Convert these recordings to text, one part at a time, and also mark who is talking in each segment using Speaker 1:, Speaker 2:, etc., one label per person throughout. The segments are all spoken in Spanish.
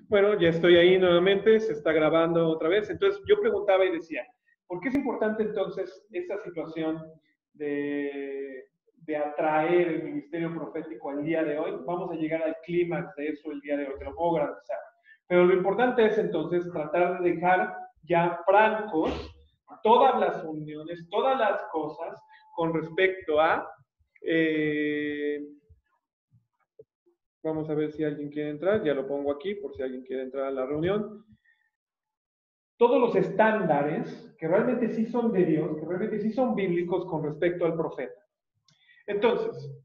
Speaker 1: Bueno, ya estoy ahí nuevamente, se está grabando otra vez. Entonces yo preguntaba y decía, ¿por qué es importante entonces esta situación de atraer el ministerio profético al día de hoy? Vamos a llegar al clímax de eso el día de hoy, te lo puedo garantizar. Pero lo importante es entonces tratar de dejar ya francos todas las uniones, todas las cosas con respecto a... vamos a ver si alguien quiere entrar, ya lo pongo aquí por si alguien quiere entrar a la reunión. Todos los estándares que realmente sí son de Dios, que realmente sí son bíblicos con respecto al profeta. Entonces,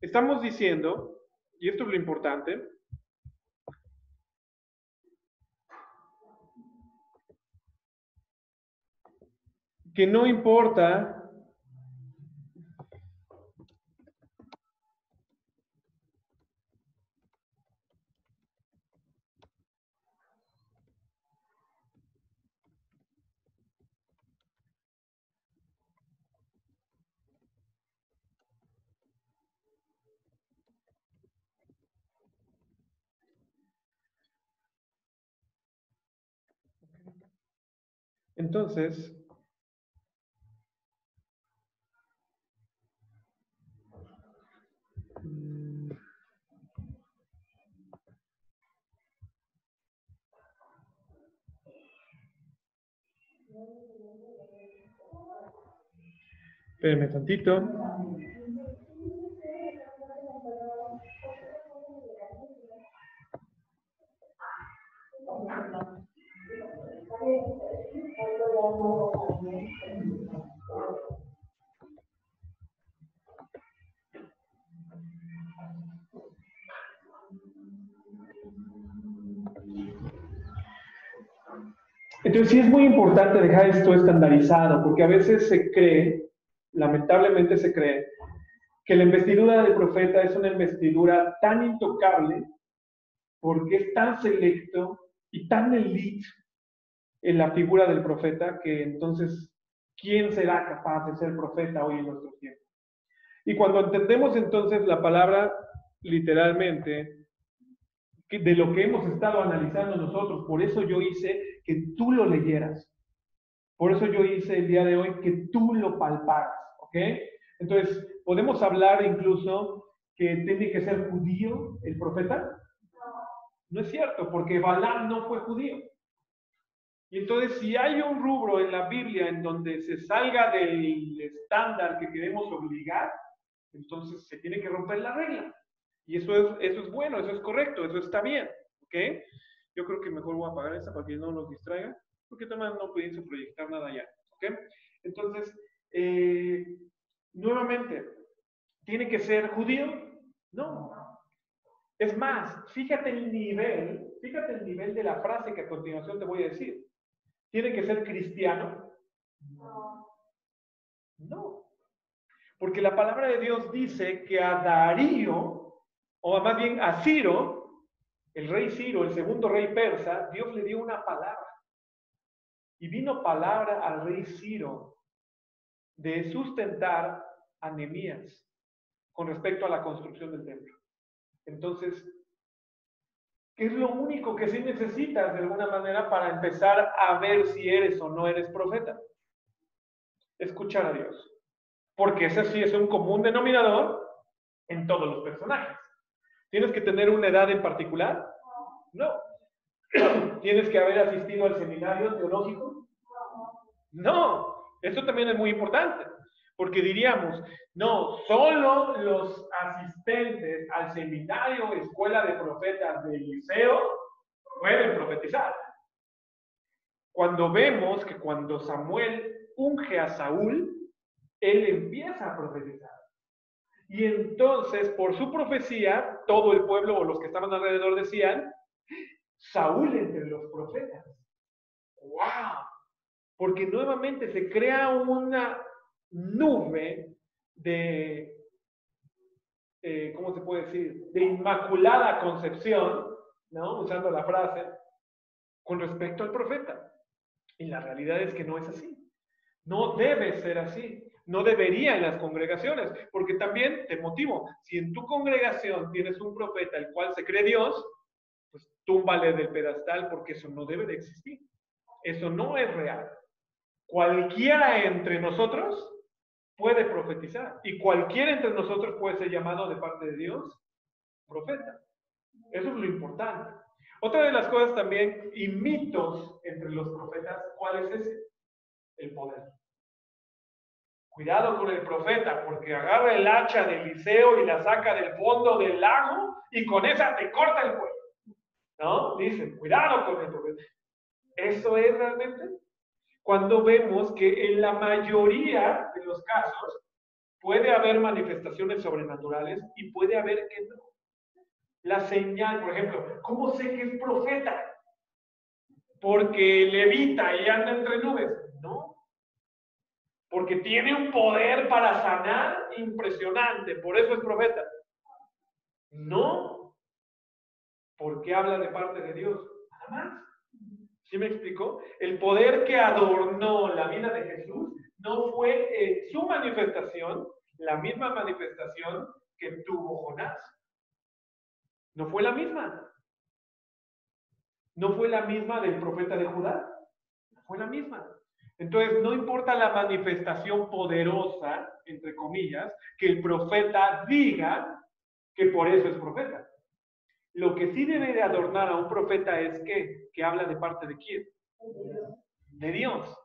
Speaker 1: estamos diciendo, y esto es lo importante, que no importa entonces, espérenme tantito. Entonces sí es muy importante dejar esto estandarizado, porque a veces se cree, lamentablemente se cree, que la investidura del profeta es una investidura tan intocable, porque es tan selecto y tan elite en la figura del profeta, que entonces, ¿quién será capaz de ser profeta hoy en nuestros tiempos? Y cuando entendemos entonces la palabra literalmente, de lo que hemos estado analizando nosotros, por eso yo hice que tú lo leyeras. Por eso yo hice el día de hoy que tú lo palparas, ¿ok? Entonces, ¿podemos hablar incluso que tiene que ser judío el profeta? No es cierto, porque Balaam no fue judío. Y entonces, si hay un rubro en la Biblia en donde se salga del estándar que queremos obligar, entonces se tiene que romper la regla. Y eso es bueno, eso es correcto, eso está bien, ¿ok? Yo creo que mejor voy a apagar esta para que no los distraiga, porque también no pienso proyectar nada ya, ¿ok? Entonces, nuevamente, ¿tiene que ser judío? No. Es más, fíjate el nivel de la frase que a continuación te voy a decir. ¿Tiene que ser cristiano? No. Porque la palabra de Dios dice que a Darío, o más bien a Ciro, el rey Ciro, el segundo rey persa, Dios le dio una palabra. Y vino palabra al rey Ciro de sustentar a Nehemías con respecto a la construcción del templo. Entonces, ¿qué es lo único que sí necesitas de alguna manera para empezar a ver si eres o no eres profeta? Escuchar a Dios. Porque ese sí es un común denominador en todos los personajes. ¿Tienes que tener una edad en particular? No. ¿Tienes que haber asistido al seminario teológico? No. Esto también es muy importante, porque diríamos, no, solo los asistentes al seminario, escuela de profetas del liceo, pueden profetizar. Cuando vemos que cuando Samuel unge a Saúl, él empieza a profetizar. Y entonces, por su profecía, todo el pueblo o los que estaban alrededor decían, Saúl entre los profetas. ¡Wow! Porque nuevamente se crea una nube de, ¿cómo se puede decir? De inmaculada concepción, ¿no? Usando la frase, con respecto al profeta. Y la realidad es que no es así. No debe ser así. No debería en las congregaciones, porque también te motivo, si en tu congregación tienes un profeta el cual se cree Dios, pues túmbale del pedestal porque eso no debe de existir. Eso no es real. Cualquiera entre nosotros puede profetizar y cualquiera entre nosotros puede ser llamado de parte de Dios profeta. Eso es lo importante. Otra de las cosas también y mitos entre los profetas, ¿cuál es ese? El poder. Cuidado con el profeta, porque agarra el hacha de Eliseo y la saca del fondo del lago y con esa te corta el cuello. ¿No? Dicen, cuidado con el profeta. ¿Eso es realmente? Cuando vemos que en la mayoría de los casos puede haber manifestaciones sobrenaturales y puede haber que no. La señal, por ejemplo, ¿cómo sé que es profeta? Porque levita y anda entre nubes. No. Porque tiene un poder para sanar impresionante, por eso es profeta. No. Porque habla de parte de Dios. Nada más. ¿Sí me explicó? El poder que adornó la vida de Jesús no fue su manifestación, la misma manifestación que tuvo Jonás. No fue la misma. No fue la misma del profeta de Judá. No fue la misma. Entonces, no importa la manifestación poderosa, entre comillas, que el profeta diga que por eso es profeta. Lo que sí debe de adornar a un profeta es que habla de parte de quién? De Dios.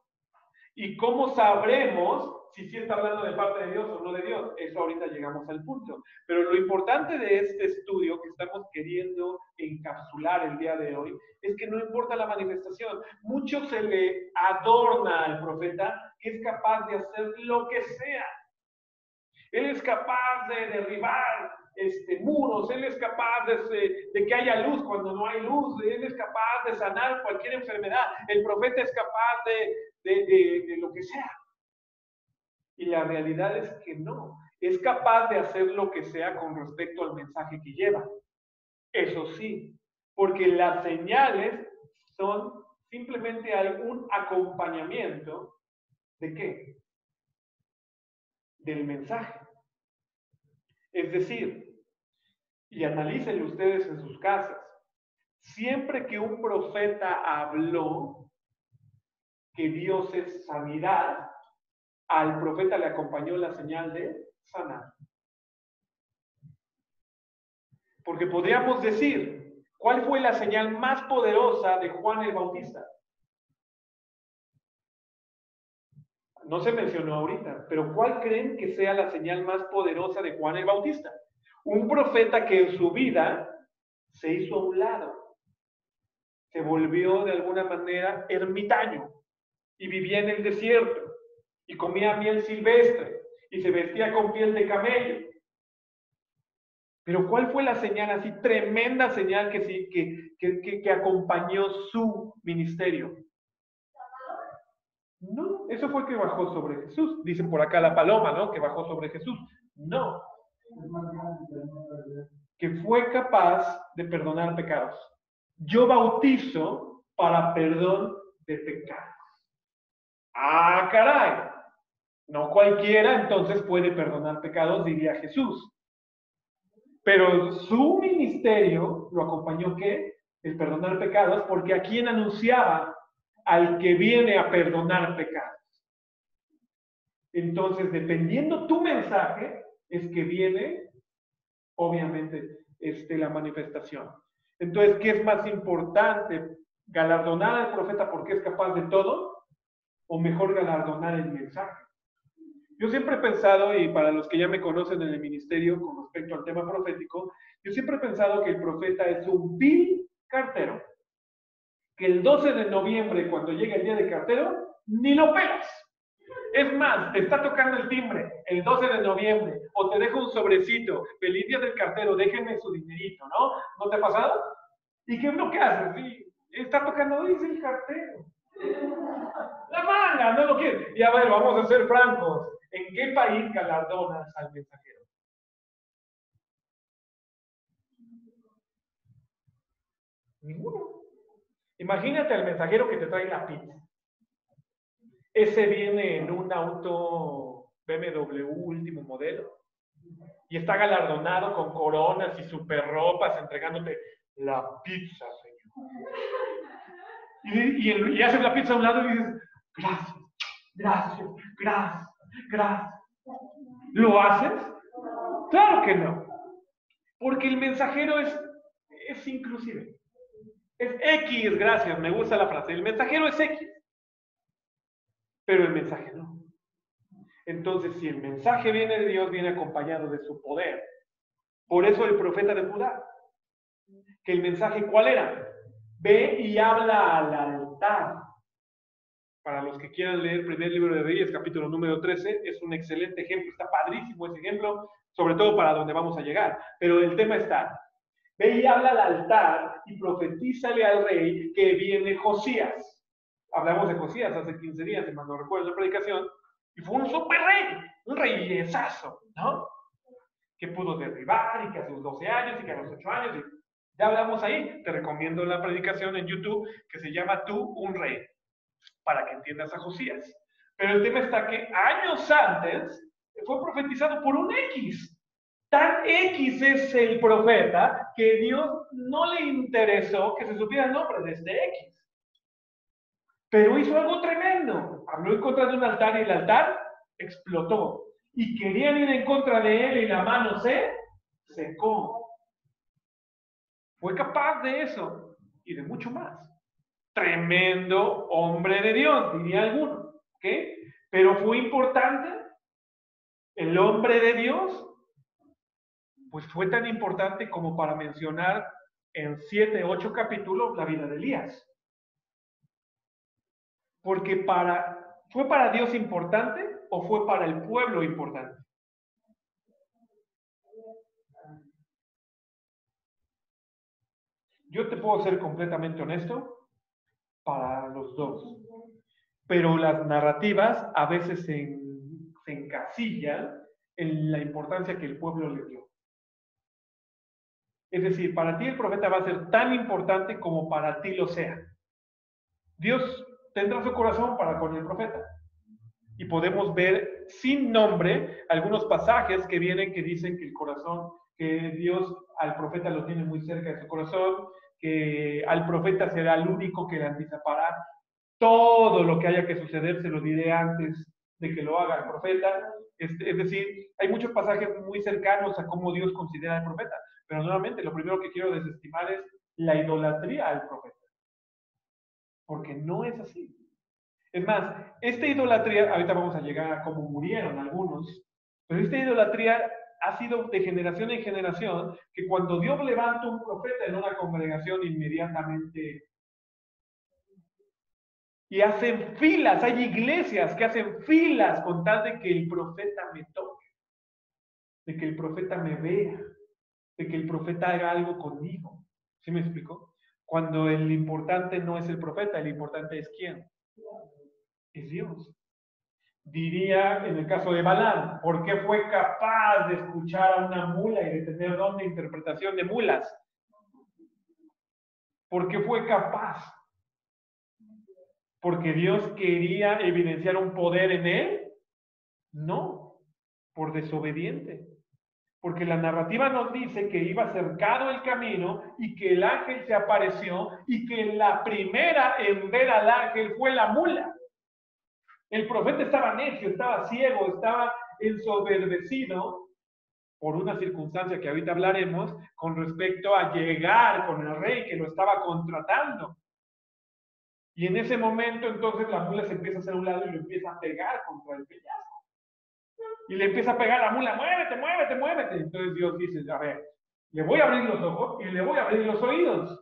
Speaker 1: ¿Y cómo sabremos si sí está hablando de parte de Dios o no de Dios? Eso ahorita llegamos al punto. Pero lo importante de este estudio que estamos queriendo encapsular el día de hoy es que no importa la manifestación. Mucho se le adorna al profeta que es capaz de hacer lo que sea. Él es capaz de derribar muros, él es capaz de que haya luz cuando no hay luz, él es capaz de sanar cualquier enfermedad, el profeta es capaz de lo que sea. Y la realidad es que no, es capaz de hacer lo que sea con respecto al mensaje que lleva. Eso sí, porque las señales son simplemente algún acompañamiento ¿de qué? Del mensaje. Es decir, y analícenlo ustedes en sus casas, siempre que un profeta habló que Dios es sanidad, al profeta le acompañó la señal de sanar. Porque podríamos decir, ¿cuál fue la señal más poderosa de Juan el Bautista? No se mencionó ahorita, pero ¿cuál creen que sea la señal más poderosa de Juan el Bautista? Un profeta que en su vida se hizo a un lado, se volvió de alguna manera ermitaño y vivía en el desierto y comía miel silvestre y se vestía con piel de camello. Pero ¿cuál fue la señal, así tremenda señal que acompañó su ministerio? No, eso fue que bajó sobre Jesús. Dicen por acá la paloma, ¿no? Que bajó sobre Jesús. No. Que fue capaz de perdonar pecados. Yo bautizo para perdón de pecados. Ah, caray. No cualquiera entonces puede perdonar pecados, diría Jesús. Pero su ministerio lo acompañó, ¿qué? El perdonar pecados, porque ¿a quién anunciaba? Al que viene a perdonar pecados. Entonces, dependiendo tu mensaje, es que viene, obviamente, la manifestación. Entonces, ¿qué es más importante? ¿Galardonar al profeta porque es capaz de todo? ¿O mejor galardonar el mensaje? Yo siempre he pensado, y para los que ya me conocen en el ministerio con respecto al tema profético, yo siempre he pensado que el profeta es un vil cartero. Que el 12 de noviembre, cuando llega el día de cartero, ni lo pelas. Es más, te está tocando el timbre el 12 de noviembre, o te deja un sobrecito, feliz día del cartero, déjenme su dinerito, ¿no? ¿No te ha pasado? ¿Y qué es lo que haces? Sí, está tocando, dice el cartero. La manga, no lo quiere. Y a ver, vamos a ser francos. ¿En qué país galardonas al mensajero? Ninguno. Imagínate al mensajero que te trae la pizza. Ese viene en un auto BMW último modelo y está galardonado con coronas y super ropas entregándote la pizza, señor. y haces la pizza a un lado y dices, gracias, gracias, gracias, gracias. ¿Lo haces? Claro que no. Porque el mensajero es inclusive. Es X, gracias, me gusta la frase. El mensajero es X, pero el mensaje no. Entonces, si el mensaje viene de Dios, viene acompañado de su poder. Por eso el profeta de Judá, que el mensaje, ¿cuál era? Ve y habla al altar. Para los que quieran leer el primer libro de Reyes, capítulo número 13, es un excelente ejemplo, está padrísimo ese ejemplo, sobre todo para donde vamos a llegar. Pero el tema está, ve y habla al altar y profetízale al rey que viene Josías. Hablamos de Josías hace 15 días, si mal no recuerdo la predicación, y fue un super rey, un reyesazo, ¿no? Que pudo derribar y que a sus 12 años y que a los 8 años, y ya hablamos ahí, te recomiendo la predicación en YouTube que se llama Tú, un rey, para que entiendas a Josías. Pero el tema está que años antes fue profetizado por un X. Tan X es el profeta que Dios no le interesó que se supiera el nombre de este X. Pero hizo algo tremendo. Habló en contra de un altar y el altar explotó. Y querían ir en contra de él y la mano se secó. Fue capaz de eso y de mucho más. Tremendo hombre de Dios, diría alguno. ¿Ok? Pero fue importante. El hombre de Dios, pues fue tan importante como para mencionar en 7, 8 capítulos la vida de Elías. Porque ¿fue para Dios importante o fue para el pueblo importante? Yo te puedo ser completamente honesto, para los dos. Pero las narrativas a veces se encasillan en la importancia que el pueblo le dio. Es decir, para ti el profeta va a ser tan importante como para ti lo sea. Dios tendrá su corazón para con el profeta. Y podemos ver sin nombre algunos pasajes que vienen que dicen que el corazón, que Dios al profeta lo tiene muy cerca de su corazón, que al profeta será el único que le anticipará todo lo que haya que suceder, se lo diré antes de que lo haga el profeta. Es decir, hay muchos pasajes muy cercanos a cómo Dios considera al profeta, pero nuevamente lo primero que quiero desestimar es la idolatría al profeta, porque no es así. Es más, esta idolatría, ahorita vamos a llegar a cómo murieron algunos, pero esta idolatría ha sido de generación en generación, que cuando Dios levanta un profeta en una congregación inmediatamente, y hacen filas, hay iglesias que hacen filas con tal de que el profeta me toque, de que el profeta me vea, de que el profeta haga algo conmigo. ¿Sí me explico? Cuando el importante no es el profeta, el importante es quién, es Dios. Diría en el caso de Balaam, ¿por qué fue capaz de escuchar a una mula y de tener don de interpretación de mulas? ¿Por qué fue capaz? ¿Porque Dios quería evidenciar un poder en él? No, por desobediente. Porque la narrativa nos dice que iba cercado el camino y que el ángel se apareció y que la primera en ver al ángel fue la mula. El profeta estaba necio, estaba ciego, estaba ensoberbecido por una circunstancia que ahorita hablaremos con respecto a llegar con el rey que lo estaba contratando. Y en ese momento entonces la mula se empieza a hacer a un lado y lo empieza a pegar contra el peñasco. Y le empieza a pegar a la mula, muévete, muévete, muévete. Entonces Dios dice, a ver, le voy a abrir los ojos y le voy a abrir los oídos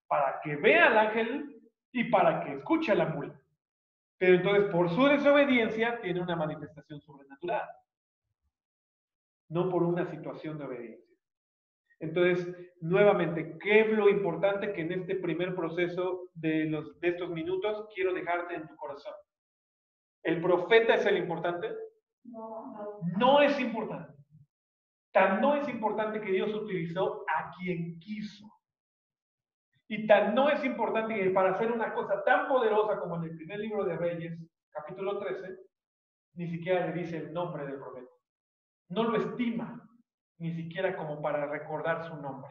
Speaker 1: para que vea al ángel y para que escuche a la mula. Pero entonces por su desobediencia tiene una manifestación sobrenatural, no por una situación de obediencia. Entonces, nuevamente, ¿qué es lo importante que en este primer proceso de estos minutos quiero dejarte en tu corazón? ¿El profeta es el importante? No es importante. Tan no es importante que Dios utilizó a quien quiso. Y tan no es importante que para hacer una cosa tan poderosa como en el primer libro de Reyes, capítulo 13, ni siquiera le dice el nombre del profeta. No lo estima, ni siquiera como para recordar su nombre.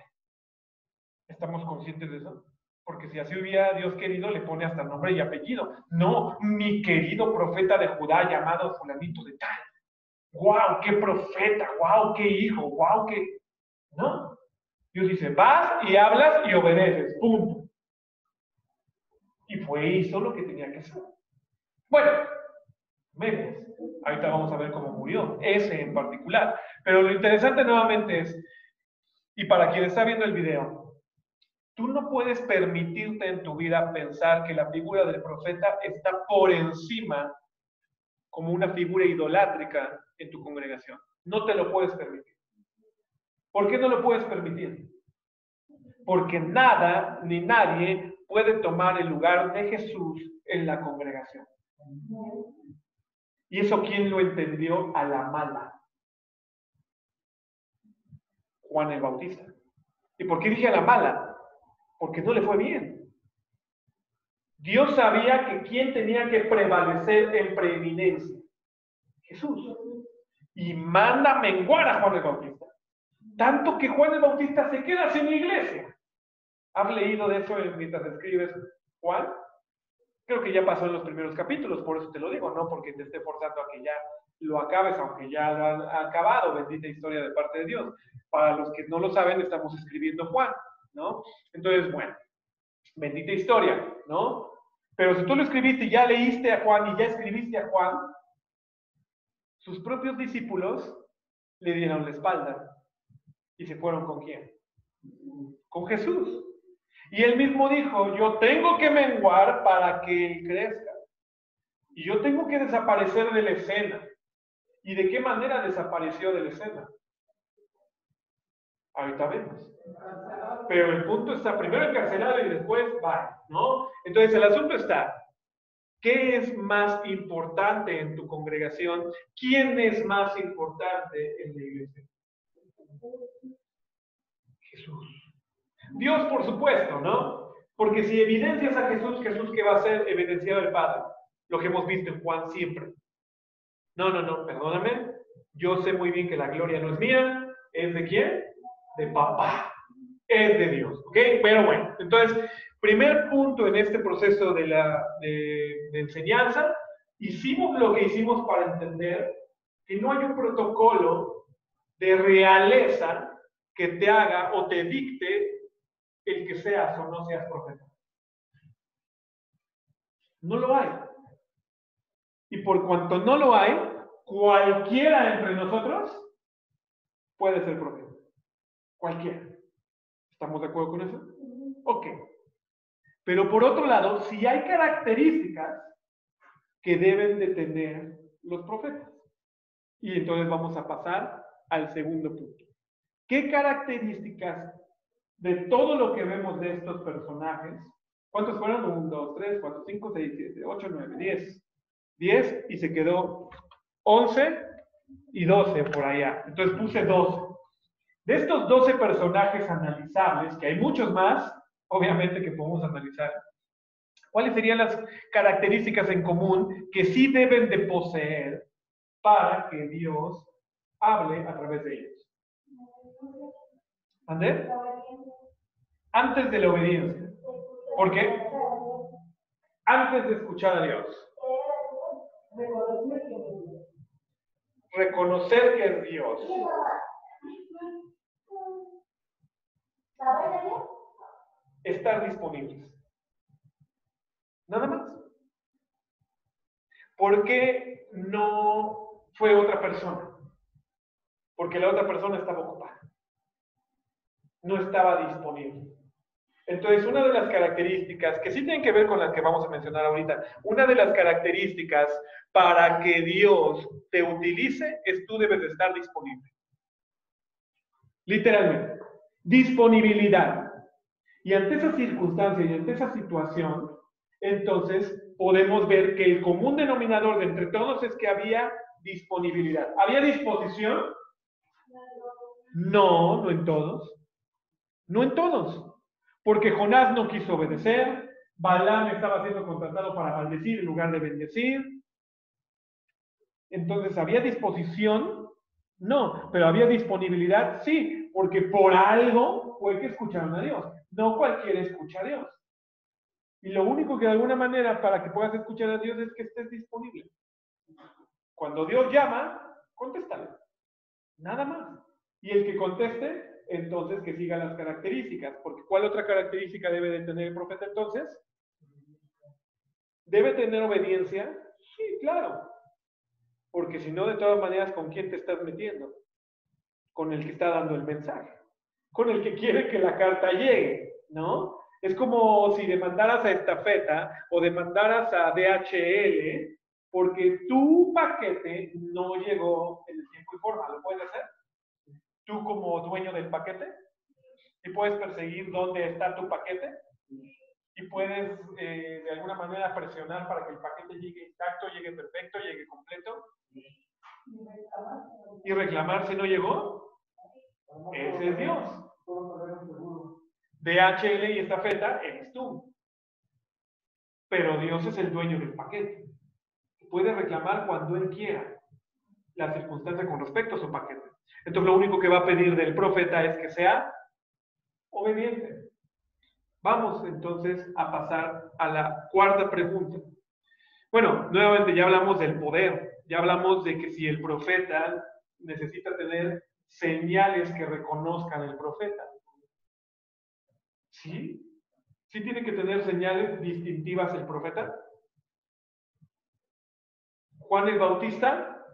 Speaker 1: ¿Estamos conscientes de eso? Porque si así hubiera Dios querido, le pone hasta nombre y apellido. No, mi querido profeta de Judá llamado fulanito de tal. ¡Wow! ¡Qué profeta! ¡Wow! ¡Qué hijo! ¡Wow! ¡Qué! No. Dios dice, vas y hablas y obedeces. Punto. Y hizo lo que tenía que hacer. Bueno, vemos. Ahorita vamos a ver cómo murió. Ese en particular. Pero lo interesante nuevamente es, y para quien está viendo el video, tú no puedes permitirte en tu vida pensar que la figura del profeta está por encima como una figura idolátrica en tu congregación. No te lo puedes permitir. ¿Por qué no lo puedes permitir? Porque nada ni nadie puede tomar el lugar de Jesús en la congregación. ¿Y eso quién lo entendió a la mala? Juan el Bautista. ¿Y por qué dije a la mala? Porque no le fue bien. Dios sabía que quién tenía que prevalecer en preeminencia. Jesús. Y manda menguar a Juan el Bautista. Tanto que Juan el Bautista se queda sin iglesia. ¿Has leído de eso mientras escribes, Juan? Creo que ya pasó en los primeros capítulos, por eso te lo digo, no porque te esté forzando a que ya lo acabes, aunque ya lo han acabado, bendita historia de parte de Dios. Para los que no lo saben, estamos escribiendo Juan, ¿no? Entonces, bueno, bendita historia, ¿no? Pero si tú lo escribiste y ya leíste a Juan y ya escribiste a Juan, sus propios discípulos le dieron la espalda y se fueron ¿con quién? Con Jesús. Y él mismo dijo, yo tengo que menguar para que él crezca. Y yo tengo que desaparecer de la escena. ¿Y de qué manera desapareció de la escena? Ahorita vemos. Pero el punto está primero encarcelado y después va, ¿no? Entonces el asunto está, ¿qué es más importante en tu congregación? ¿Quién es más importante en la iglesia? Jesús. Dios, por supuesto, ¿no? Porque si evidencias a Jesús, ¿Jesús qué va a hacer? Evidenciado el Padre. Lo que hemos visto en Juan siempre. No, perdóname. Yo sé muy bien que la gloria no es mía. ¿Es de quién? De papá. Es de Dios, ¿ok? Pero bueno, entonces, primer punto en este proceso de enseñanza, hicimos lo que hicimos para entender que no hay un protocolo de realeza que te haga o te dicte el que seas o no seas profeta. No lo hay. Y por cuanto no lo hay, cualquiera entre nosotros puede ser profeta. Cualquiera. ¿Estamos de acuerdo con eso? Ok. Pero por otro lado, sí hay características que deben de tener los profetas. Y entonces vamos a pasar al segundo punto. ¿Qué características de todo lo que vemos de estos personajes? ¿Cuántos fueron? 1, 2, 3, 4, 5, 6, 7, 8, 9, 10. 10 y se quedó 11 y 12 por allá. Entonces puse 12. De estos 12 personajes analizables, que hay muchos más, obviamente que podemos analizar, ¿cuáles serían las características en común que sí deben de poseer para que Dios hable a través de ellos? ¿Andrés? Antes de la obediencia. ¿Por qué? Antes de escuchar a Dios. Reconocer que es Dios. Estar disponibles. Nada más. ¿Por qué no fue otra persona? Porque la otra persona estaba ocupada. No estaba disponible. Entonces, una de las características, que sí tienen que ver con las que vamos a mencionar ahorita, una de las características para que Dios te utilice es tú debes de estar disponible. Literalmente. Disponibilidad. Y ante esa circunstancia y ante esa situación, entonces podemos ver que el común denominador de entre todos es que había disponibilidad. ¿Había disposición? No, no en todos. No en todos. Porque Jonás no quiso obedecer, Balaam estaba siendo contratado para maldecir en lugar de bendecir. Entonces, ¿había disposición? No, pero había disponibilidad, sí, porque por algo fue que escucharon a Dios. No cualquiera escucha a Dios. Y lo único que de alguna manera para que puedas escuchar a Dios es que estés disponible. Cuando Dios llama, contéstale. Nada más. Y el que conteste, entonces que siga las características. Porque ¿cuál otra característica debe de tener el profeta entonces? ¿Debe tener obediencia? Sí, claro. Porque si no, de todas maneras, ¿con quién te estás metiendo? Con el que está dando el mensaje. Con el que quiere que la carta llegue, ¿no? Es como si demandaras a Estafeta o demandaras a DHL porque tu paquete no llegó en el tiempo y forma. ¿Lo puedes hacer? Tú como dueño del paquete y puedes perseguir dónde está tu paquete y puedes de alguna manera presionar para que el paquete llegue intacto, llegue perfecto, llegue completo y reclamar si no llegó. Ese es Dios. DHL y Estafeta eres tú. Pero Dios es el dueño del paquete. Puede reclamar cuando Él quiera la circunstancia con respecto a su paquete. Entonces lo único que va a pedir del profeta es que sea obediente. Vamos entonces a pasar a la cuarta pregunta. Bueno, nuevamente ya hablamos del poder, ya hablamos de que si el profeta necesita tener señales que reconozcan el profeta. ¿Sí? ¿Sí tiene que tener señales distintivas el profeta? Juan el Bautista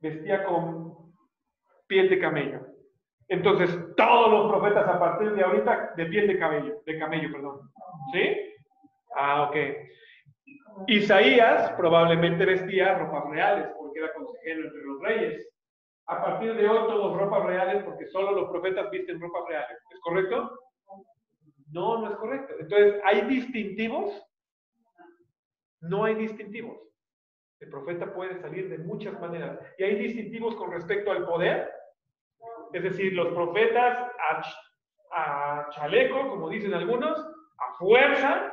Speaker 1: vestía con piel de camello. Entonces, todos los profetas a partir de ahorita de piel de camello, perdón. ¿Sí? Ah, ok. Isaías probablemente vestía ropas reales porque era consejero entre los reyes. A partir de hoy todos ropas reales porque solo los profetas visten ropas reales. ¿Es correcto? No, no es correcto. Entonces, ¿hay distintivos? No hay distintivos. El profeta puede salir de muchas maneras. ¿Y hay distintivos con respecto al poder? Es decir, los profetas a chaleco, como dicen algunos, a fuerza,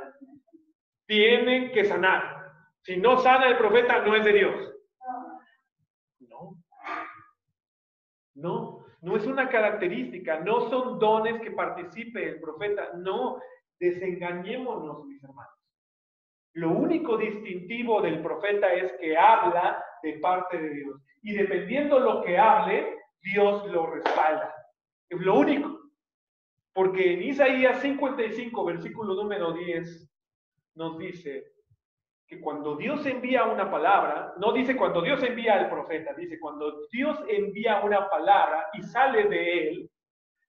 Speaker 1: tienen que sanar. Si no sana el profeta, no es de Dios. No. No, no es una característica, no son dones que participe el profeta. No, desengañémonos, mis hermanos. Lo único distintivo del profeta es que habla de parte de Dios. Y dependiendo lo que hable, Dios lo respalda. Es lo único. Porque en Isaías 55, versículo número 10, nos dice que cuando Dios envía una palabra, no dice cuando Dios envía al profeta, dice cuando Dios envía una palabra y sale de él,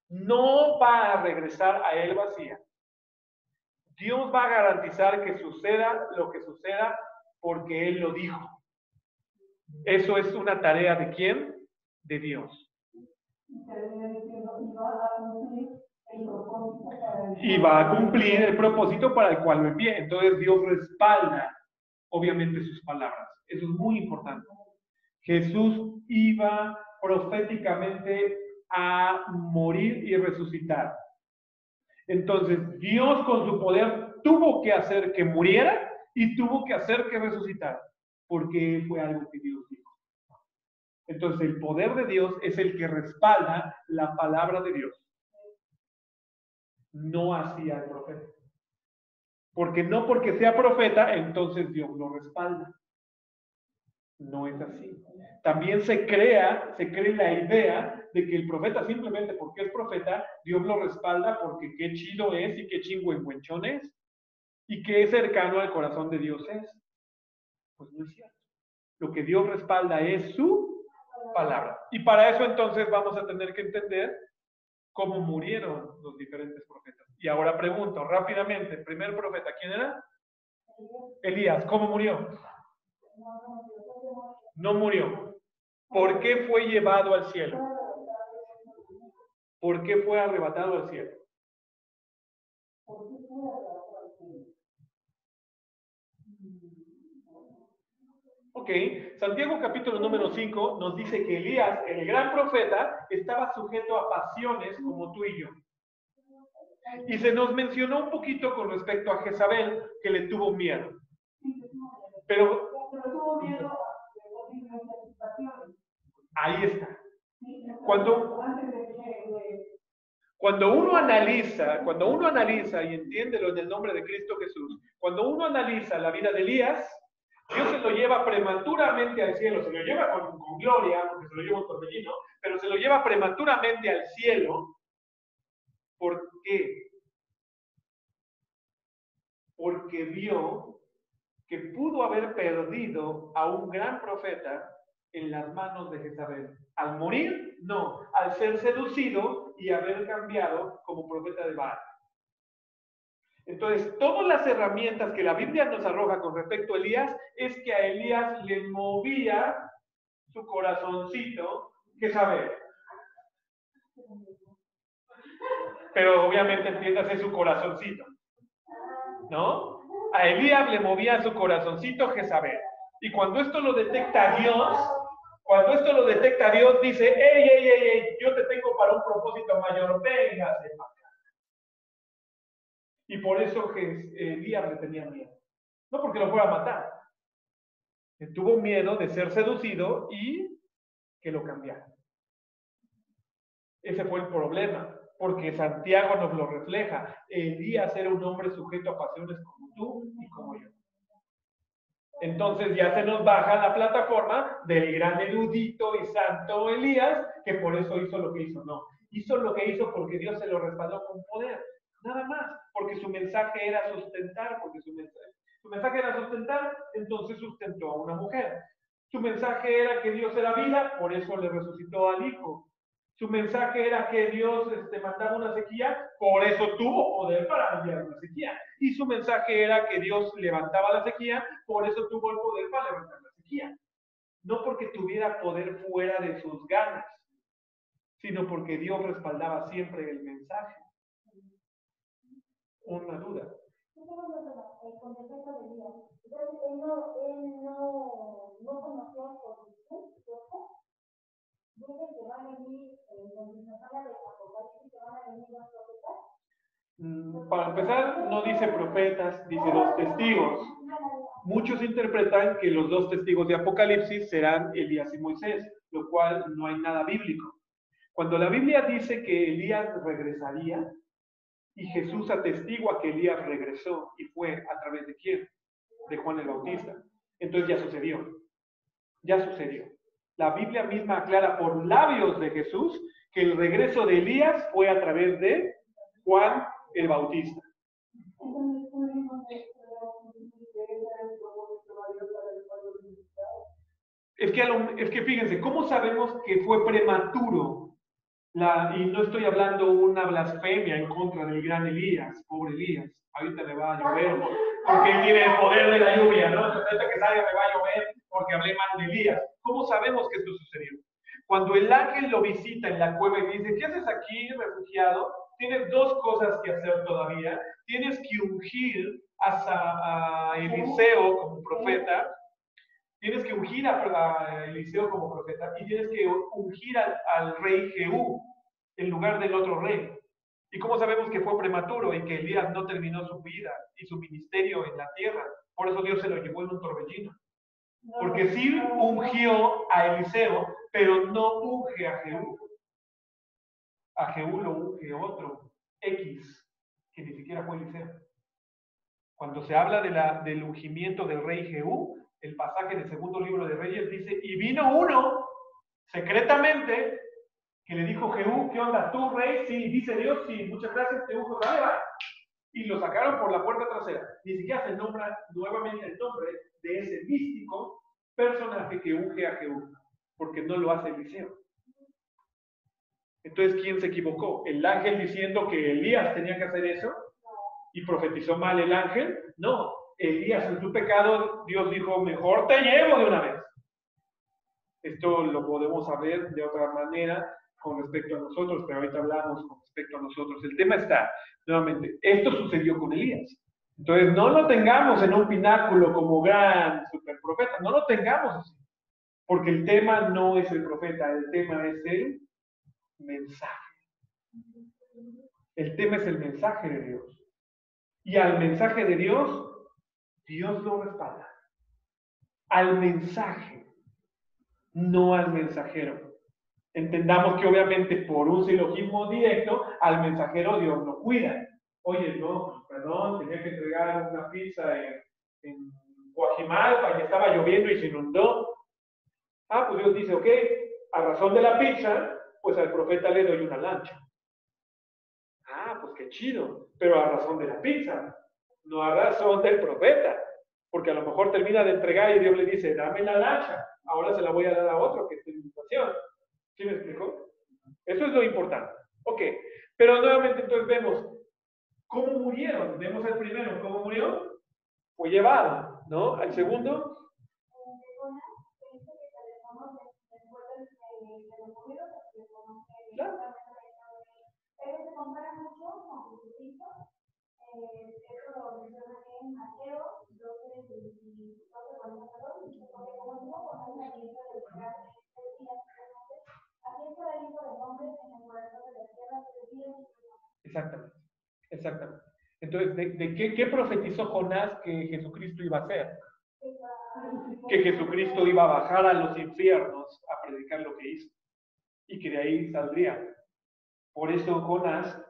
Speaker 1: no va a regresar a él vacía. Dios va a garantizar que suceda lo que suceda porque Él lo dijo. Eso es una tarea ¿de quién? De Dios. Y va a cumplir el propósito para el cual lo envía. Entonces Dios respalda, obviamente, sus palabras. Eso es muy importante. Jesús iba proféticamente a morir y resucitar. Entonces, Dios con su poder tuvo que hacer que muriera y tuvo que hacer que resucitara, porque fue algo que Dios dijo. Entonces, el poder de Dios es el que respalda la palabra de Dios. No hacía el profeta. Porque no porque sea profeta, entonces Dios lo respalda. No es así. También se cree la idea de que el profeta simplemente porque es profeta, Dios lo respalda porque qué chido es y qué chingüengüenchón es y qué cercano al corazón de Dios es. Pues no es cierto. Lo que Dios respalda es su palabra. Y para eso entonces vamos a tener que entender cómo murieron los diferentes profetas. Y ahora pregunto rápidamente, el primer profeta, ¿quién era? Elías. ¿Cómo murió? No murió. ¿Por qué fue llevado al cielo? ¿Por qué fue arrebatado al cielo? Ok, Santiago capítulo número 5 nos dice que Elías, el gran profeta, estaba sujeto a pasiones como tú y yo. Y se nos mencionó un poquito con respecto a Jezabel, que le tuvo miedo. Pero ahí está. Cuando uno analiza y entiéndelo en el nombre de Cristo Jesús, cuando uno analiza la vida de Elías, Dios se lo lleva prematuramente al cielo, se lo lleva con gloria, porque se lo lleva un torbellino, pero se lo lleva prematuramente al cielo. ¿Por qué? Porque vio que pudo haber perdido a un gran profeta en las manos de Jezabel. Al morir, no, al ser seducido y haber cambiado como profeta de Baal. Entonces, todas las herramientas que la Biblia nos arroja con respecto a Elías es que a Elías le movía su corazoncito, Jezabel. Pero obviamente entiéndase su corazoncito, ¿no? A Elías le movía su corazoncito Jezabel. Y cuando esto lo detecta Dios, dice, ey, yo te tengo para un propósito mayor, véngase para acá. Y por eso Elías le tenía miedo. No porque lo fuera a matar. Tuvo miedo de ser seducido y que lo cambiara. Ese fue el problema, porque Santiago nos lo refleja. Elías era un hombre sujeto a pasiones como tú y como yo. Entonces ya se nos baja la plataforma del gran erudito y santo Elías, que por eso hizo lo que hizo. No, hizo lo que hizo porque Dios se lo respaldó con poder. Nada más, porque su mensaje era sustentar, entonces sustentó a una mujer. Su mensaje era que Dios era vida, por eso le resucitó al hijo. Su mensaje era que Dios mandaba una sequía, por eso tuvo poder para enviar una sequía. Y su mensaje era que Dios levantaba la sequía, por eso tuvo el poder para levantar la sequía. No porque tuviera poder fuera de sus ganas, sino porque Dios respaldaba siempre el mensaje. Una duda.
Speaker 2: Con respecto de Elías, entonces él no conoció por Jesús. Dice que van a venir, donde nos habla de Apocalipsis, que van a venir los profetas.
Speaker 1: Para empezar, no dice profetas, dice dos testigos. Muchos interpretan que los dos testigos de Apocalipsis serán Elías y Moisés, lo cual no hay nada bíblico. Cuando la Biblia dice que Elías regresaría, y Jesús atestigua que Elías regresó y fue a través de quién? De Juan el Bautista. Entonces ya sucedió. La Biblia misma aclara por labios de Jesús que el regreso de Elías fue a través de Juan el Bautista. Es que fíjense, ¿cómo sabemos que fue prematuro? Y no estoy hablando una blasfemia en contra del gran Elías, pobre Elías. Ahorita le va a llover porque él tiene el poder de la lluvia, ¿no? Entonces, que salga me va a llover porque hablé mal de Elías. ¿Cómo sabemos que esto sucedió? Cuando el ángel lo visita en la cueva y dice, ¿qué haces aquí, refugiado? Tienes dos cosas que hacer todavía. Tienes que ungir a Eliseo como profeta. Tienes que ungir a Eliseo como profeta y tienes que ungir al rey Jehú en lugar del otro rey. ¿Y cómo sabemos que fue prematuro y que Elías no terminó su vida y su ministerio en la tierra? Por eso Dios se lo llevó en un torbellino. Porque sí ungió a Eliseo, pero no unge a Jehú. A Jehú lo unge otro, X, que ni siquiera fue Eliseo. Cuando se habla del ungimiento del rey Jehú, el pasaje del segundo libro de Reyes dice, y vino uno secretamente que le dijo Jehú, ¿qué onda? ¿Tú, rey? Sí, dice Dios, sí, muchas gracias, te unjo, dale, va. Y lo sacaron por la puerta trasera. Ni siquiera se nombra nuevamente el nombre de ese místico personaje que unge a Jehú, porque no lo hace Eliseo. Entonces, ¿quién se equivocó? ¿El ángel diciendo que Elías tenía que hacer eso? ¿Y profetizó mal el ángel? No, Elías en su pecado, Dios dijo, mejor te llevo de una vez. Esto lo podemos saber de otra manera con respecto a nosotros, pero ahorita hablamos con respecto a nosotros. El tema está, nuevamente, esto sucedió con Elías. Entonces, no lo tengamos en un pináculo como gran superprofeta, no lo tengamos así, porque el tema no es el profeta, el tema es el mensaje. El tema es el mensaje de Dios. Y al mensaje de Dios, Dios lo respalda. Al mensaje, no al mensajero. Entendamos que obviamente por un silogismo directo al mensajero Dios lo cuida. Oye, no, perdón, tenía que entregar una pizza en Guajimalpa y estaba lloviendo y se inundó. Ah, pues Dios dice, ok, a razón de la pizza, pues al profeta le doy una lancha. Ah, pues qué chido, pero a razón de la pizza, no a razón del profeta, porque a lo mejor termina de entregar y Dios le dice, dame la lancha, ahora se la voy a dar a otro que esté en situación. ¿Sí me explicó? Eso es lo importante. Ok, pero nuevamente entonces vemos cómo murieron. Vemos el primero, cómo murió. Fue llevado, ¿no? Al segundo. Claro.
Speaker 2: Pero se compara mucho con Jesucristo. Eso lo menciona en Mateo 12, 40, dice, porque como digo, con una aliento de llegar a días, así es el aliento del hombre en el corazón de la tierra,
Speaker 1: Exactamente, exactamente. Entonces, ¿qué profetizó Jonás que Jesucristo iba a hacer? Que Jesucristo iba a bajar a los infiernos a predicar lo que hizo y que de ahí saldría. Por eso Jonás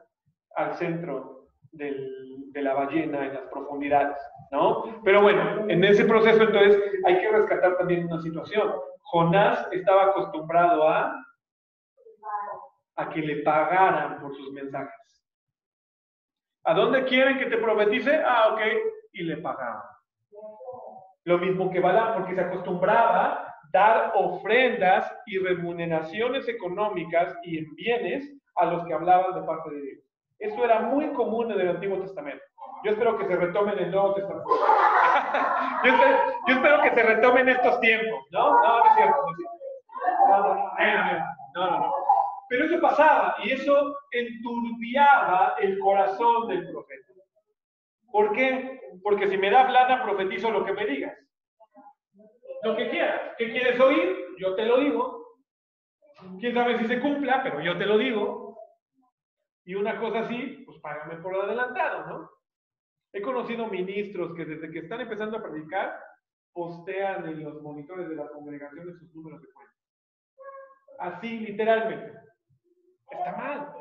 Speaker 1: al centro de la ballena en las profundidades, ¿no? Pero bueno, en ese proceso entonces hay que rescatar también una situación. Jonás estaba acostumbrado a que le pagaran por sus mensajes. ¿A dónde quieren que te profetice? Ah, ok, y le pagaban. Lo mismo que Balaam, porque se acostumbraba a dar ofrendas y remuneraciones económicas y en bienes a los que hablaban de parte de Dios. Eso era muy común en el Antiguo Testamento. Yo espero que se retome en el Nuevo Testamento. yo espero que se retome en estos tiempos, ¿no? No es cierto. No. Pero eso pasaba y eso enturbiaba el corazón del profeta. ¿Por qué? Porque si me das lana, profetizo lo que me digas. Lo que quieras. ¿Qué quieres oír? Yo te lo digo. Quién sabe si se cumpla, pero yo te lo digo. Y una cosa así, pues págame por adelantado, ¿no? He conocido ministros que desde que están empezando a predicar, postean en los monitores de las congregaciones sus números de cuenta. Así, literalmente. Está mal.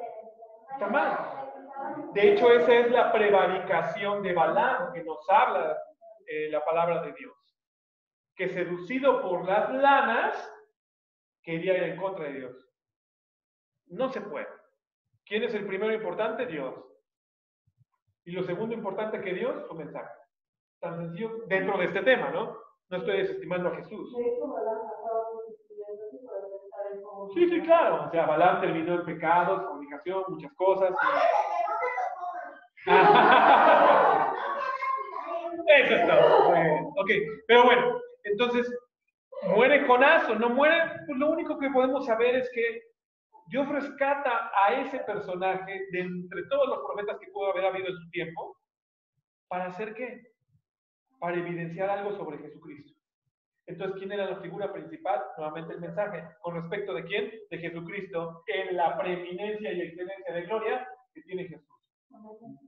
Speaker 1: Está mal. De hecho, esa es la prevaricación de Balaam que nos habla la palabra de Dios. Que seducido por las lanas, quería ir en contra de Dios. No se puede. ¿Quién es el primero importante? Dios. Y lo segundo importante que Dios, su mensaje. Tan sencillo dentro de este tema, ¿no? No estoy desestimando a Jesús. Sí, claro. O sea, Balaam terminó en pecados, fornicación, muchas cosas. Eso es todo. Muy bien. Ok, pero bueno, entonces, ¿muere Jonás o no muere? Pues lo único que podemos saber es que Dios rescata a ese personaje de entre todos los profetas que pudo haber habido en su tiempo. ¿Para hacer qué? Para evidenciar algo sobre Jesucristo. Entonces, ¿quién era la figura principal? Nuevamente el mensaje. ¿Con respecto de quién? De Jesucristo, en la preeminencia y excelencia de gloria que tiene Jesús.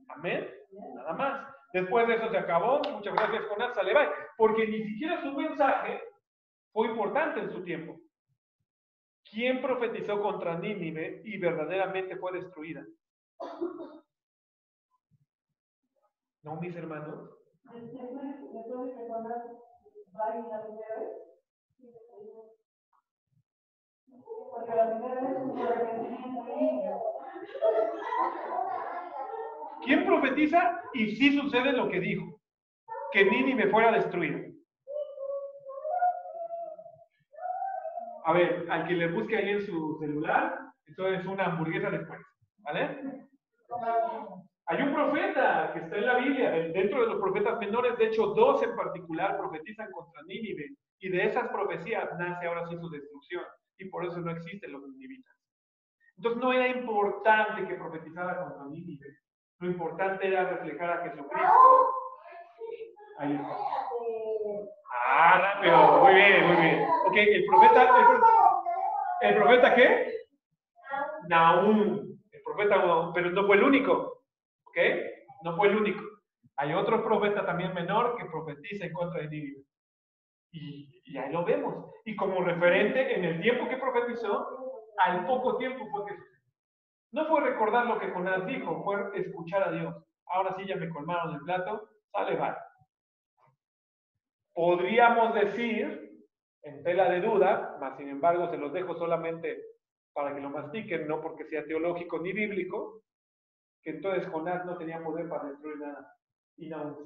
Speaker 1: Amén. Nada más. Después de eso se acabó. Muchas gracias, Jonás. Sale, bye. Porque ni siquiera su mensaje fue importante en su tiempo. ¿Quién profetizó contra Nínive y verdaderamente fue destruida? ¿No, mis hermanos? ¿Quién profetiza? Y sí sucede lo que dijo, que Nínive fuera destruida. A ver, al que le busque ahí en su celular, eso es una hamburguesa después, ¿vale? Hay un profeta que está en la Biblia, dentro de los profetas menores, de hecho 2 en particular profetizan contra Nínive, y de esas profecías nace ahora sí su destrucción, y por eso no existen los ninivitas. Entonces no era importante que profetizara contra Nínive, lo importante era reflejar a Jesucristo. Ahí está. Ah, pero muy bien, muy bien. Ok, ¿el profeta qué? Nahum. El profeta, pero no fue el único. ¿Ok? No fue el único. Hay otro profeta también menor que profetiza en contra de Nínive. Y ahí lo vemos. Y como referente, en el tiempo que profetizó, Al poco tiempo fue que sucedió. No fue recordar lo que Jonás dijo, fue escuchar a Dios. Ahora sí ya me colmaron el plato, sale, vale. Podríamos decir, en tela de duda, mas sin embargo se los dejo solamente para que lo mastiquen, no porque sea teológico ni bíblico, que entonces Jonás no tenía poder para destruir nada. Y aún sí.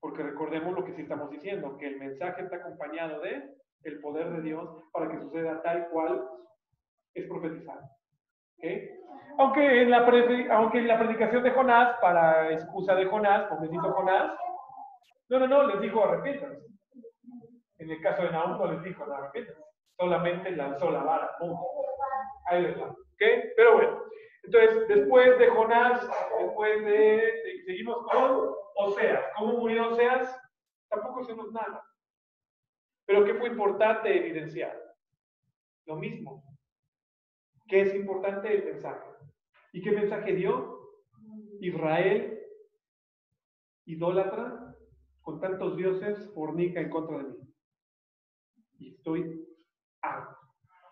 Speaker 1: Porque recordemos lo que sí estamos diciendo, que el mensaje está acompañado de el poder de Dios para que suceda tal cual es profetizado. ¿Okay? Aunque en la predicación de Jonás, para excusa de Jonás, pobrecito Jonás, no, les dijo arrepiéntanse. En el caso de Nahum no les dijo no arrepiéntanse, solamente lanzó la vara. ¡Pum! Ahí les va. ¿Okay? Pero bueno, entonces después de Jonás, seguimos con Oseas. ¿Cómo murió Oseas? Tampoco hacemos nada. Pero ¿qué fue importante evidenciar? Lo mismo. ¿Qué es importante? El mensaje. ¿Y qué mensaje dio? Israel, idólatra, con tantos dioses, fornica en contra de mí. Y estoy harto.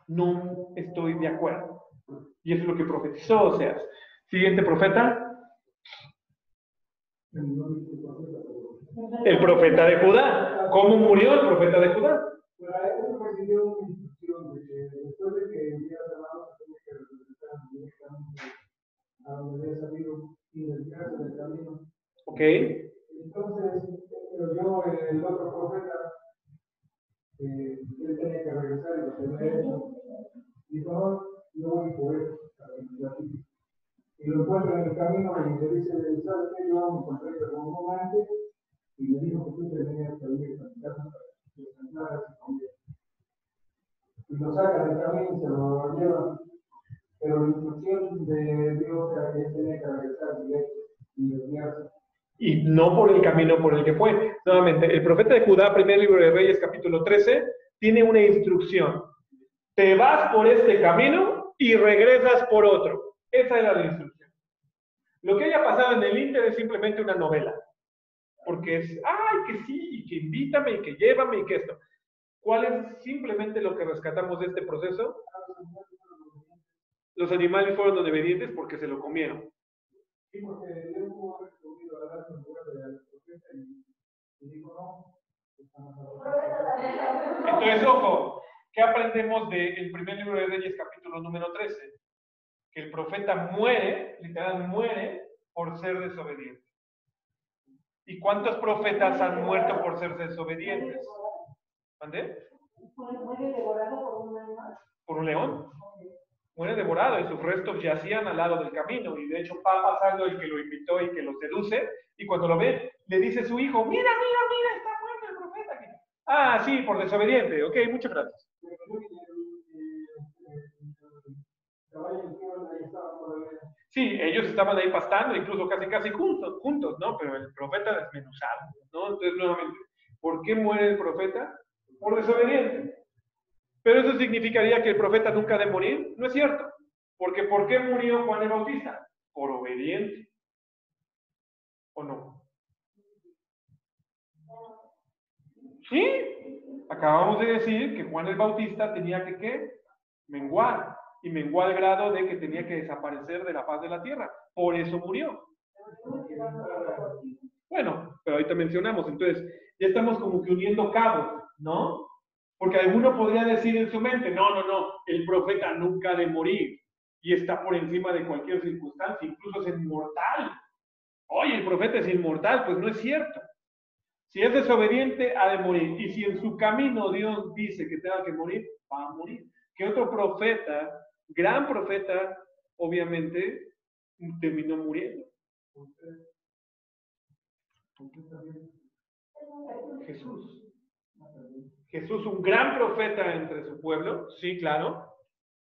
Speaker 1: No estoy de acuerdo. Y eso es lo que profetizó Oseas. Siguiente profeta. El profeta de Judá. ¿Cómo murió el profeta de Judá?
Speaker 3: Para eso recibió una instrucción de que después de que enviara a tenía que regresar directamente a donde había salido y desviarse del camino.
Speaker 1: Ok.
Speaker 3: Entonces, yo, el otro profeta, él tenía que regresar y lo tenía hecho. Dijo, no, yo voy por él, y lo encuentra en el camino y le dice, ¿sabes qué? Yo me encontré con un momento y me dijo que tú tenías que ir a mi casa para descansar y comer. Y lo saca del camino y se lo lleva. Pero la instrucción de Dios era que él tenía que regresar directo y desviarse.
Speaker 1: Y no por el camino por el que fue. Nuevamente, el profeta de Judá, primer libro de Reyes, capítulo 13, tiene una instrucción. Te vas por este camino y regresas por otro. Esa era la instrucción. Lo que haya pasado en el Inter es simplemente una novela. Porque es, ay, que sí, y que invítame, y que llévame, y que esto. ¿Cuál es simplemente lo que rescatamos de este proceso? Los animales fueron obedientes porque se lo comieron.
Speaker 3: Sí, porque Dios pudo haber comido a dar en lugar de al profeta y dijo no.
Speaker 1: Entonces, ojo, ¿qué aprendemos del primer libro de Reyes, capítulo número 13? Que el profeta muere, literal muere, por ser desobediente. ¿Y cuántos profetas han muerto por ser desobedientes? ¿Mandé?
Speaker 2: ¿Muere devorado por un animal?
Speaker 1: ¿Por un león? Muere devorado y sus restos yacían al lado del camino. Y de hecho va pasando el que lo invitó y que lo seduce. Y cuando lo ve, le dice a su hijo, mira, está muerto el profeta. Ah, sí, por desobediente. Ok, muchas gracias. Sí, ellos estaban ahí pastando, incluso casi juntos, ¿no? Pero el profeta desmenuzado, ¿no? Entonces, nuevamente, ¿por qué muere el profeta? Por desobediente. Pero eso significaría que el profeta nunca ha de morir. No es cierto. Porque ¿por qué murió Juan el Bautista? Por obediente. ¿O no? Sí. Acabamos de decir que Juan el Bautista tenía que ¿qué? Menguar. Y menguó al grado de que tenía que desaparecer de la faz de la tierra. Por eso murió. Bueno, pero ahorita mencionamos. Entonces, ya estamos como que uniendo cabos, ¿no? Porque alguno podría decir en su mente, no, el profeta nunca ha de morir y está por encima de cualquier circunstancia, incluso es inmortal. Oye, el profeta es inmortal, pues no es cierto. Si es desobediente, ha de morir. Y si en su camino Dios dice que tenga que morir, va a morir. Que otro profeta, gran profeta, obviamente, terminó muriendo. Jesús. Jesús, un gran profeta entre su pueblo, sí, claro,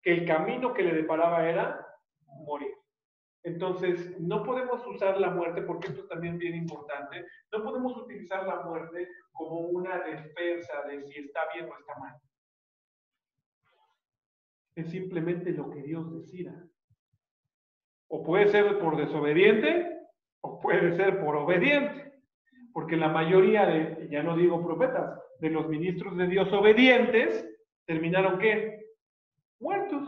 Speaker 1: que el camino que le deparaba era morir. Entonces, no podemos usar la muerte, porque esto es también bien importante, no podemos utilizar la muerte como una defensa de si está bien o está mal. Es simplemente lo que Dios decida. O puede ser por desobediente, o puede ser por obediente. Porque la mayoría de, ya no digo profetas, de los ministros de Dios obedientes, ¿Terminaron qué? Muertos.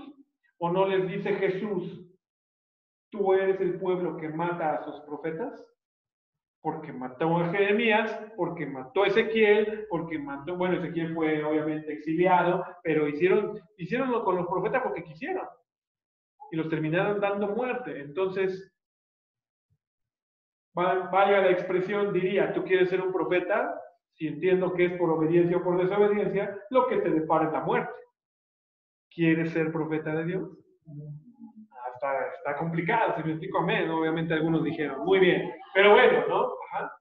Speaker 1: ¿O no les dice Jesús, tú eres el pueblo que mata a sus profetas? Porque mató a Jeremías, porque mató a Ezequiel, porque mató, bueno, Ezequiel fue obviamente exiliado, pero hicieronlo con los profetas porque quisieron. Y los terminaron dando muerte. Entonces, vaya la expresión, diría, tú quieres ser un profeta, si entiendo que es por obediencia o por desobediencia, lo que te depara es la muerte. ¿Quieres ser profeta de Dios? Está complicado, si me explico, amén. Obviamente algunos dijeron, muy bien, pero bueno, ¿no? Ajá.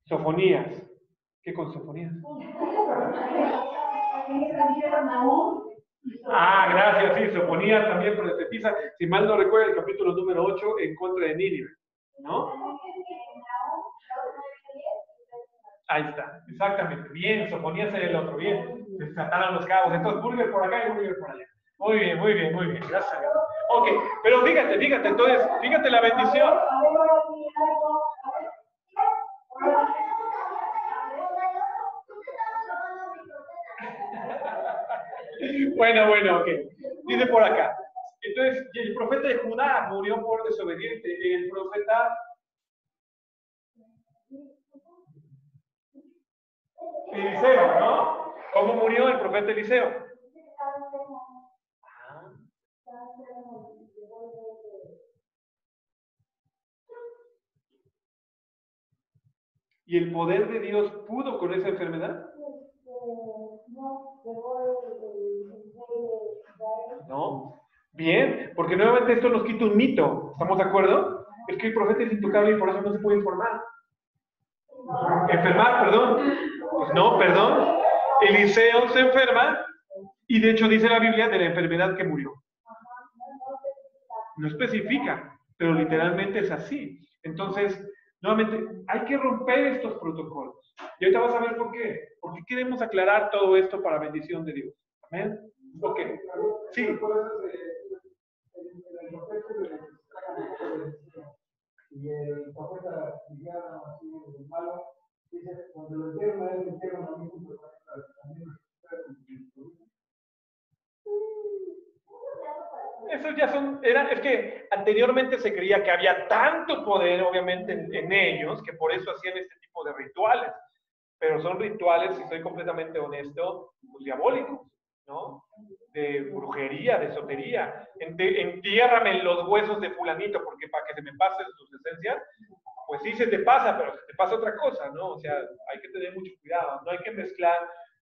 Speaker 1: Sofonías. ¿Qué con Sofonías? Ah, gracias, sí, Sofonías también profetiza, si mal no recuerdo, el capítulo número 8 en contra de Nínive, ¿no? Ahí está, exactamente. Bien, Sofonías era el otro, bien. Se desataron los cabos. Entonces, Burger por acá y Burger por allá. Muy bien, muy bien, muy bien. Gracias a Dios. Ok, pero fíjate, entonces, fíjate la bendición. Bueno, ok. Dice por acá. Entonces, el profeta de Judá murió por desobediente. El profeta Eliseo, ¿no? ¿Cómo murió el profeta Eliseo? ¿Y el poder de Dios pudo con esa enfermedad? No. Bien, porque nuevamente esto nos quita un mito. ¿Estamos de acuerdo? Es que el profeta es intocable y por eso no se puede informar. Enfermar, perdón. Pues no, perdón. Eliseo se enferma y de hecho dice la Biblia de la enfermedad que murió. No especifica, pero literalmente es así. Entonces, nuevamente, hay que romper estos protocolos. Y ahorita vas a ver por qué. Porque queremos aclarar todo esto para bendición de Dios. ¿Amén? Ok. Sí.
Speaker 3: Y el profeta cristiano, así, el malo, dice, cuando lo entierran a él, lo entierran a mí junto con
Speaker 1: Esos ya es que anteriormente se creía que había tanto poder, obviamente, en ellos, que por eso hacían este tipo de rituales. Pero son rituales, si soy completamente honesto, pues diabólicos, ¿no? De brujería, de esotería. Entiérrame los huesos de fulanito, porque para que se me pasen sus esencias, pues sí se te pasa, pero se te pasa otra cosa, ¿no? O sea, hay que tener mucho cuidado. No hay que mezclar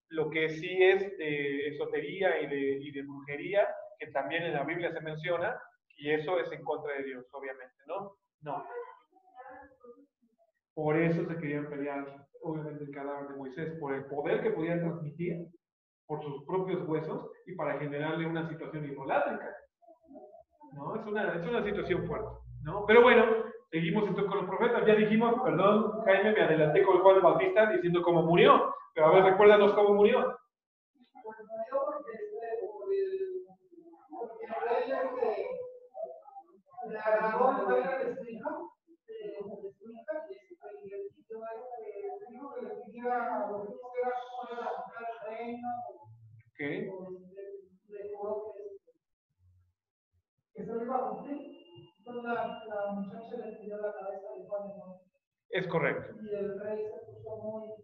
Speaker 1: lo que sí es de esotería y de brujería, que también en la Biblia se menciona, y eso es en contra de Dios, obviamente, ¿no? No. Por eso se querían pelear, obviamente, el cadáver de Moisés, por el poder que podía transmitir, por sus propios huesos, y para generarle una situación idolátrica, ¿no? Es una situación fuerte, ¿no? Pero bueno, seguimos entonces con los profetas. Ya dijimos, perdón, Jaime, me adelanté con Juan el Bautista diciendo cómo murió, pero a ver, recuérdanos cómo murió. Okay. La muchacha le pidió la cabeza de Juan. Es correcto. Y el rey se puso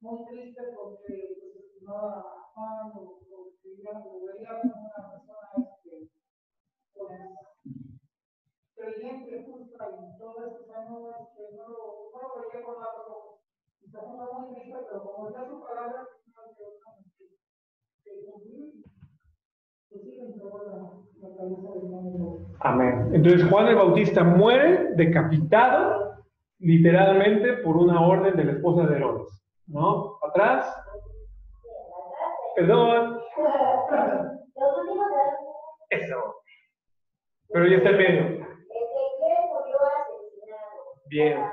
Speaker 1: muy triste porque estimaba a Juan o lo veía como una persona creyente, justa y todo eso, no lo veía con la ojos. Y se puso muy triste, pero como ya su palabra, amén. Entonces Juan el Bautista muere decapitado literalmente por una orden de la esposa de Herodes, ¿no? Atrás. Perdón. Eso. Pero ya está en medio. Bien.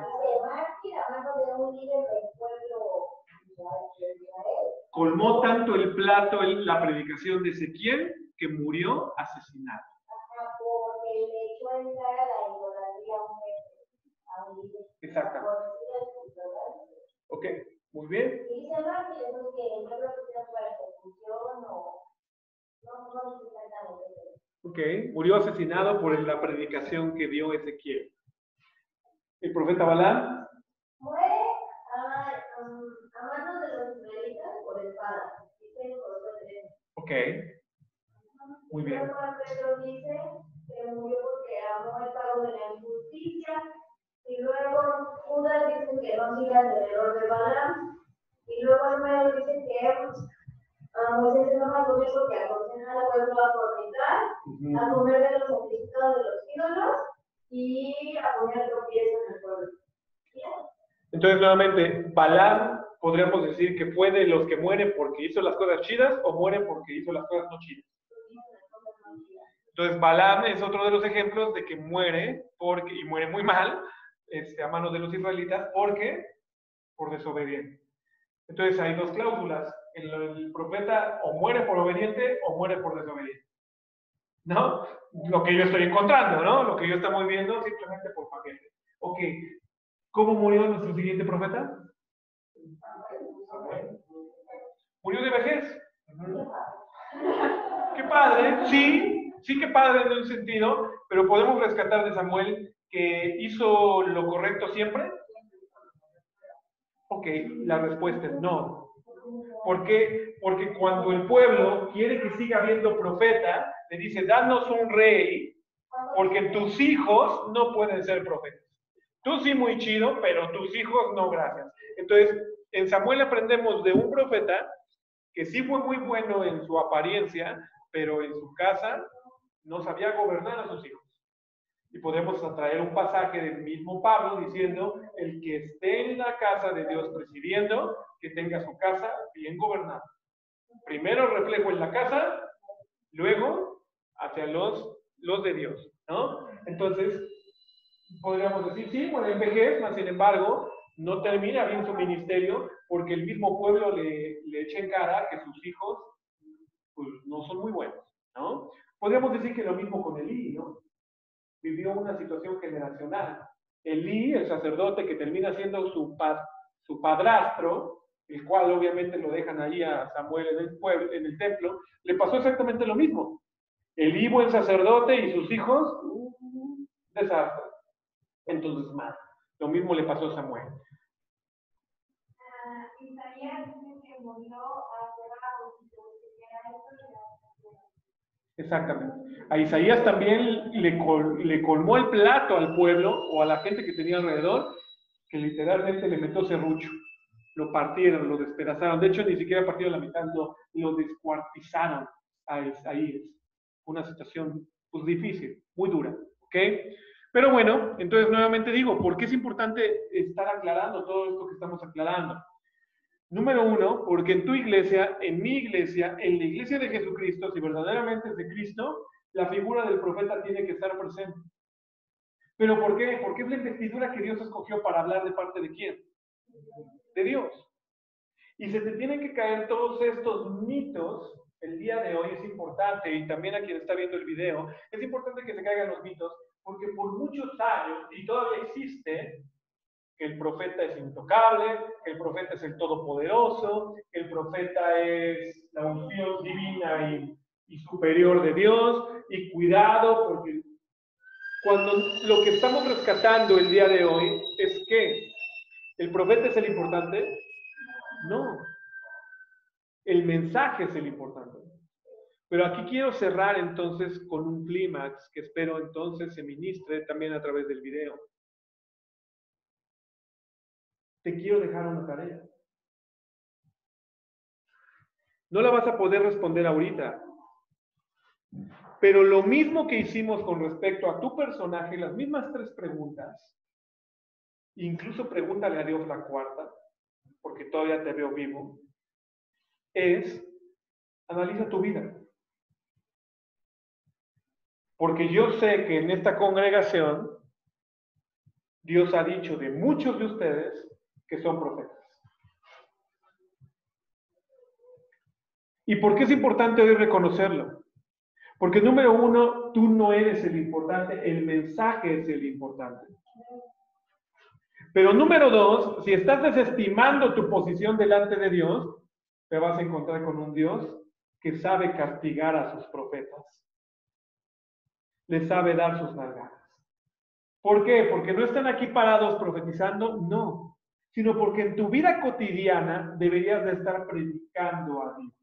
Speaker 1: Colmó tanto el plato la predicación de Ezequiel que murió asesinado. Exactamente. Ok, Muy bien.
Speaker 2: Y dice más que yo creo que no creo que sea para ejecución o no dice exactamente.
Speaker 1: Ok, murió asesinado por la predicación que dio Ezequiel. El profeta Balaam
Speaker 2: Muere a manos de los israelitas por espada. Dice el Josué 3.
Speaker 1: ok, muy bien.
Speaker 2: Luego Pedro dice que murió porque amó el pago de la injusticia. Y luego Judas dice que no siga el error de Balaam. Y luego Almeida dice que Moisés se enoja con eso, que aconseja al pueblo a fornicar, a comer de los sacrificios de los ídolos y a poner tropiezos en el pueblo. ¿Bien?
Speaker 1: Entonces, nuevamente, Balaam podríamos decir que fue de los que mueren porque hizo las cosas chidas o mueren porque hizo las cosas no chidas. Entonces, Balaam es otro de los ejemplos de que muere porque, y muere muy mal, a manos de los israelitas, porque por desobediente. Entonces, hay dos cláusulas. El profeta o muere por obediente o muere por desobediente. ¿No? Lo que yo estoy encontrando, ¿no? Lo que yo estamos viendo simplemente por paquete. Ok. ¿Cómo murió nuestro siguiente profeta? Murió de vejez. Qué padre, sí que padre en un sentido, pero podemos rescatar de Samuel que hizo lo correcto siempre. Ok, la respuesta es no. ¿Por qué? Porque cuando el pueblo quiere que siga habiendo profeta, le dice, danos un rey, porque tus hijos no pueden ser profetas. Tú sí muy chido, pero tus hijos no, gracias. Entonces, en Samuel aprendemos de un profeta que sí fue muy bueno en su apariencia, pero en su casa no sabía gobernar a sus hijos. Y podemos traer un pasaje del mismo Pablo diciendo, el que esté en la casa de Dios presidiendo, que tenga su casa bien gobernada. Primero reflejo en la casa, luego hacia los de Dios, ¿no? Entonces, podríamos decir, sí, bueno, en vejez, mas sin embargo, no termina bien su ministerio porque el mismo pueblo le echa en cara que sus hijos pues, no son muy buenos, ¿no? Podríamos decir que lo mismo con Elí, ¿no? Vivió una situación generacional. Elí, el sacerdote que termina siendo su padrastro, el cual obviamente lo dejan ahí a Samuel en el templo, le pasó exactamente lo mismo. Elí, buen sacerdote, y sus hijos, desastre. Entonces, mal. Lo mismo le pasó a Samuel.
Speaker 2: Isaías dice que murió aferrado,
Speaker 1: Exactamente. A Isaías también le colmó el plato al pueblo o a la gente que tenía alrededor, que literalmente le metió serrucho. Lo partieron, lo despedazaron. De hecho, ni siquiera partieron la mitad, lo descuartizaron a Isaías. Una situación pues, difícil, muy dura. ¿Ok? Pero bueno, entonces nuevamente digo, ¿por qué es importante estar aclarando todo esto que estamos aclarando? Número uno, porque en tu iglesia, en mi iglesia, en la iglesia de Jesucristo, si verdaderamente es de Cristo, la figura del profeta tiene que estar presente. ¿Pero por qué? Porque es la investidura que Dios escogió para hablar de parte de quién? De Dios. Y se te tienen que caer todos estos mitos. El día de hoy es importante, y también a quien está viendo el video, es importante que se caigan los mitos, porque por muchos años, y todavía existe, que el profeta es intocable, que el profeta es el todopoderoso, que el profeta es la unción divina y superior de Dios, y cuidado, porque cuando lo que estamos rescatando el día de hoy es que el profeta es el importante, no, el mensaje es el importante. Pero aquí quiero cerrar entonces con un clímax que espero entonces se ministre también a través del video. Te quiero dejar una tarea. No la vas a poder responder ahorita. Pero lo mismo que hicimos con respecto a tu personaje, las mismas 3 preguntas, incluso pregúntale a Dios la cuarta, porque todavía te veo vivo, es analiza tu vida. Porque yo sé que en esta congregación Dios ha dicho de muchos de ustedes que son profetas. ¿Y por qué es importante hoy reconocerlo? Porque número uno, tú no eres el importante, el mensaje es el importante. Pero número dos, si estás desestimando tu posición delante de Dios, te vas a encontrar con un Dios que sabe castigar a sus profetas. Les sabe dar sus nalgadas. ¿Por qué? ¿Porque no están aquí parados profetizando? No. Sino porque en tu vida cotidiana deberías de estar predicando a Dios.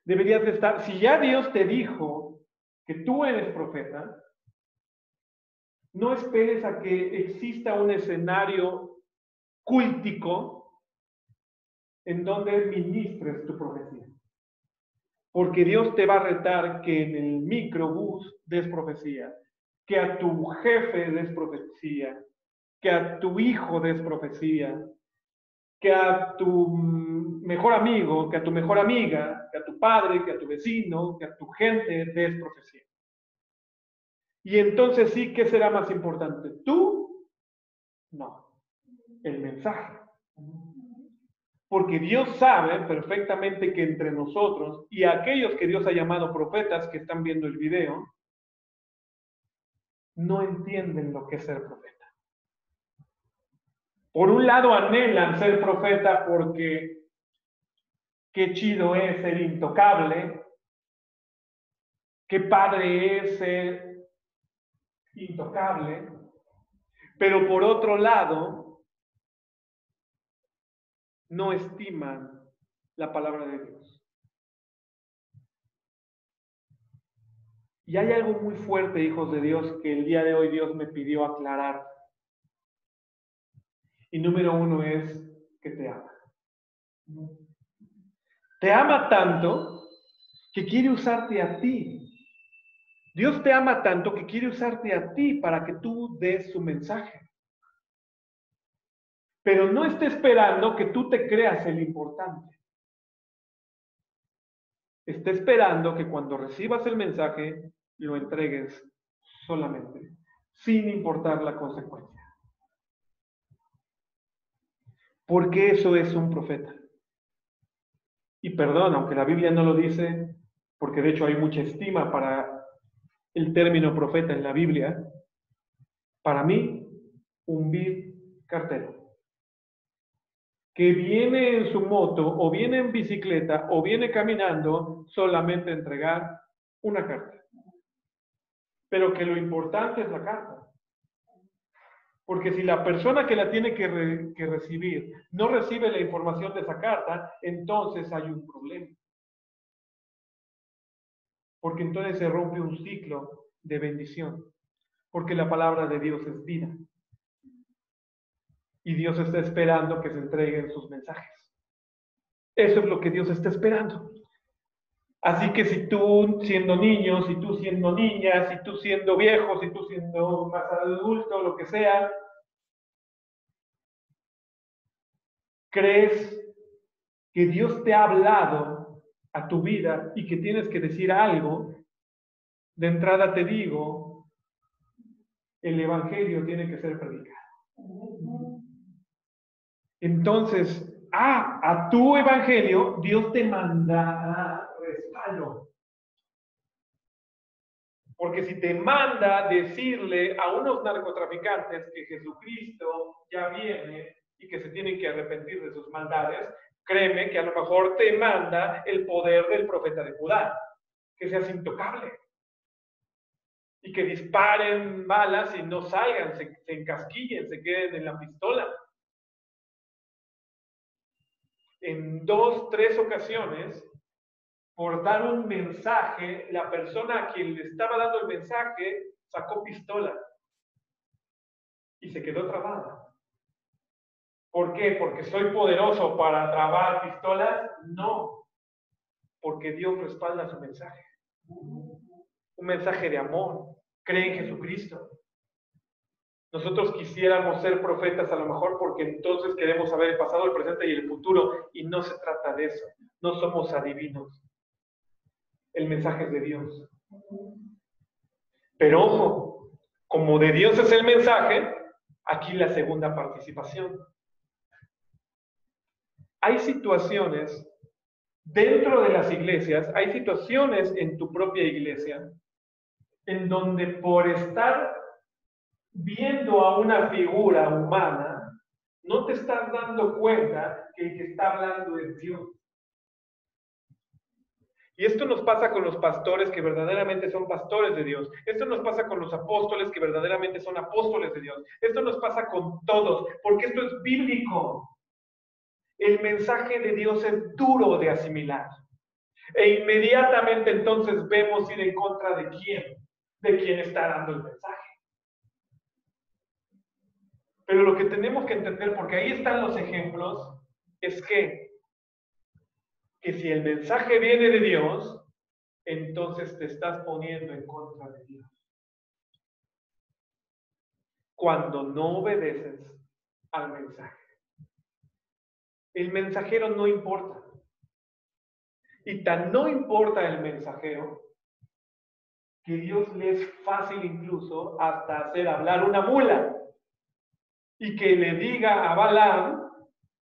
Speaker 1: Deberías de estar, si ya Dios te dijo que tú eres profeta, no esperes a que exista un escenario cultico en donde ministres tu profecía. Porque Dios te va a retar que en el microbús des profecía, que a tu jefe des profecía, que a tu hijo des profecía, que a tu mejor amigo, que a tu mejor amiga, que a tu padre, que a tu vecino, que a tu gente des profecía. Y entonces sí, ¿qué será más importante? ¿Tú? No, el mensaje. Porque Dios sabe perfectamente que entre nosotros y aquellos que Dios ha llamado profetas que están viendo el video, no entienden lo que es ser profeta. Por un lado anhelan ser profeta porque qué chido es ser intocable, qué padre es ser intocable, pero por otro lado no estiman la palabra de Dios. Y hay algo muy fuerte, hijos de Dios, que el día de hoy Dios me pidió aclarar. Y número uno es que te ama. Te ama tanto que quiere usarte a ti. Dios te ama tanto que quiere usarte a ti para que tú des su mensaje. Pero no esté esperando que tú te creas el importante. Está esperando que cuando recibas el mensaje lo entregues solamente, sin importar la consecuencia. Porque eso es un profeta. Y perdón, aunque la Biblia no lo dice, porque de hecho hay mucha estima para el término profeta en la Biblia, para mí, un vil cartero, que viene en su moto, o viene en bicicleta, o viene caminando, solamente a entregar una carta. Pero que lo importante es la carta. Porque si la persona que la tiene que recibir no recibe la información de esa carta, entonces hay un problema. Porque entonces se rompe un ciclo de bendición. Porque la palabra de Dios es vida. Y Dios está esperando que se entreguen sus mensajes. Eso es lo que Dios está esperando. Así que si tú siendo niño, si tú siendo niña, si tú siendo viejo, si tú siendo más adulto, lo que sea, crees que Dios te ha hablado a tu vida y que tienes que decir algo, de entrada te digo, el evangelio tiene que ser predicado. Entonces, a tu evangelio Dios te manda respaldo. Porque si te manda decirle a unos narcotraficantes que Jesucristo ya viene y que se tienen que arrepentir de sus maldades, créeme que a lo mejor te manda el poder del profeta de Judá, que seas intocable. Y que disparen balas y no salgan, se encasquillen, se queden en la pistola. En 2, 3 ocasiones, por dar un mensaje, la persona a quien le estaba dando el mensaje sacó pistola y se quedó trabada. ¿Por qué? ¿Porque soy poderoso para trabar pistolas? No, porque Dios respalda su mensaje. Un mensaje de amor. Cree en Jesucristo. Nosotros quisiéramos ser profetas a lo mejor porque entonces queremos saber el pasado, el presente y el futuro, y no se trata de eso. No somos adivinos. El mensaje es de Dios. Pero ojo, como de Dios es el mensaje, aquí la segunda participación. Hay situaciones dentro de las iglesias, hay situaciones en tu propia iglesia en donde por estar viendo a una figura humana, no te estás dando cuenta que el que está hablando es Dios. Y esto nos pasa con los pastores que verdaderamente son pastores de Dios. Esto nos pasa con los apóstoles que verdaderamente son apóstoles de Dios. Esto nos pasa con todos, porque esto es bíblico. El mensaje de Dios es duro de asimilar. E inmediatamente entonces vemos ir en contra de quién está dando el mensaje. Pero lo que tenemos que entender, porque ahí están los ejemplos, es que si el mensaje viene de Dios, entonces te estás poniendo en contra de Dios. Cuando no obedeces al mensaje. El mensajero no importa. Y tan no importa el mensajero, que Dios le es fácil incluso hasta hacer hablar una mula. Y que le diga a Balaam,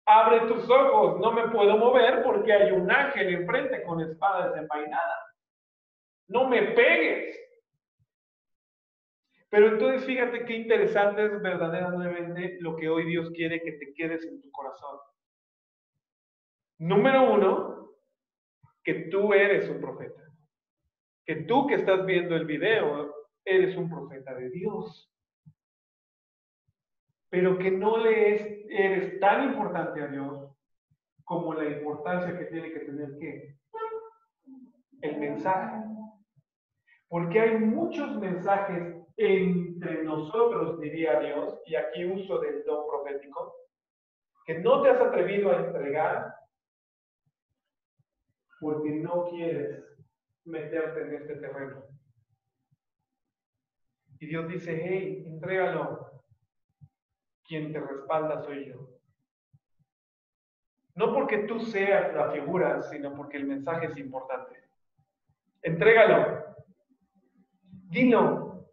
Speaker 1: abre tus ojos, no me puedo mover porque hay un ángel enfrente con espada desenvainada. No me pegues. Pero entonces fíjate qué interesante es verdaderamente lo que hoy Dios quiere que te quedes en tu corazón. Número uno, que tú eres un profeta. Que tú que estás viendo el video, eres un profeta de Dios. Pero que no eres tan importante a Dios como la importancia que tiene que tener ¿qué? El mensaje. Porque hay muchos mensajes entre nosotros, diría Dios, y aquí uso del don profético, que no te has atrevido a entregar porque no quieres meterte en este terreno. Y Dios dice, hey, entrégalo. Quien te respalda soy yo. No porque tú seas la figura, sino porque el mensaje es importante. Entrégalo. Dilo.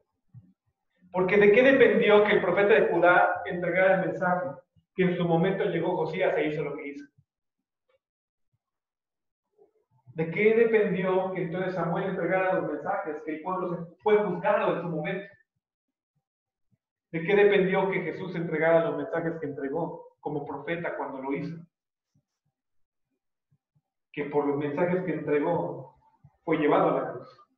Speaker 1: Porque ¿de qué dependió que el profeta de Judá entregara el mensaje? Que en su momento llegó Josías e hizo lo que hizo. ¿De qué dependió que entonces Samuel entregara los mensajes? Que el pueblo fue juzgado en su momento. ¿De qué dependió que Jesús entregara los mensajes que entregó como profeta cuando lo hizo? Que por los mensajes que entregó fue llevado a la cruz.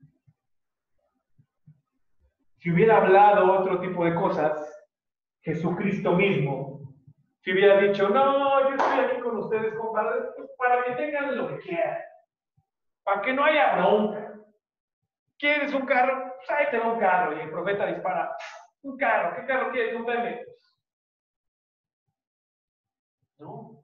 Speaker 1: Si hubiera hablado otro tipo de cosas, Jesucristo mismo, si hubiera dicho, no, yo estoy aquí con ustedes, compadre, pues para que tengan lo que quieran, para que no haya bronca. ¿Quieres un carro? Pues ahí te va un carro. Y el profeta dispara, un carro, ¿qué carro quieres? Un BMW. No.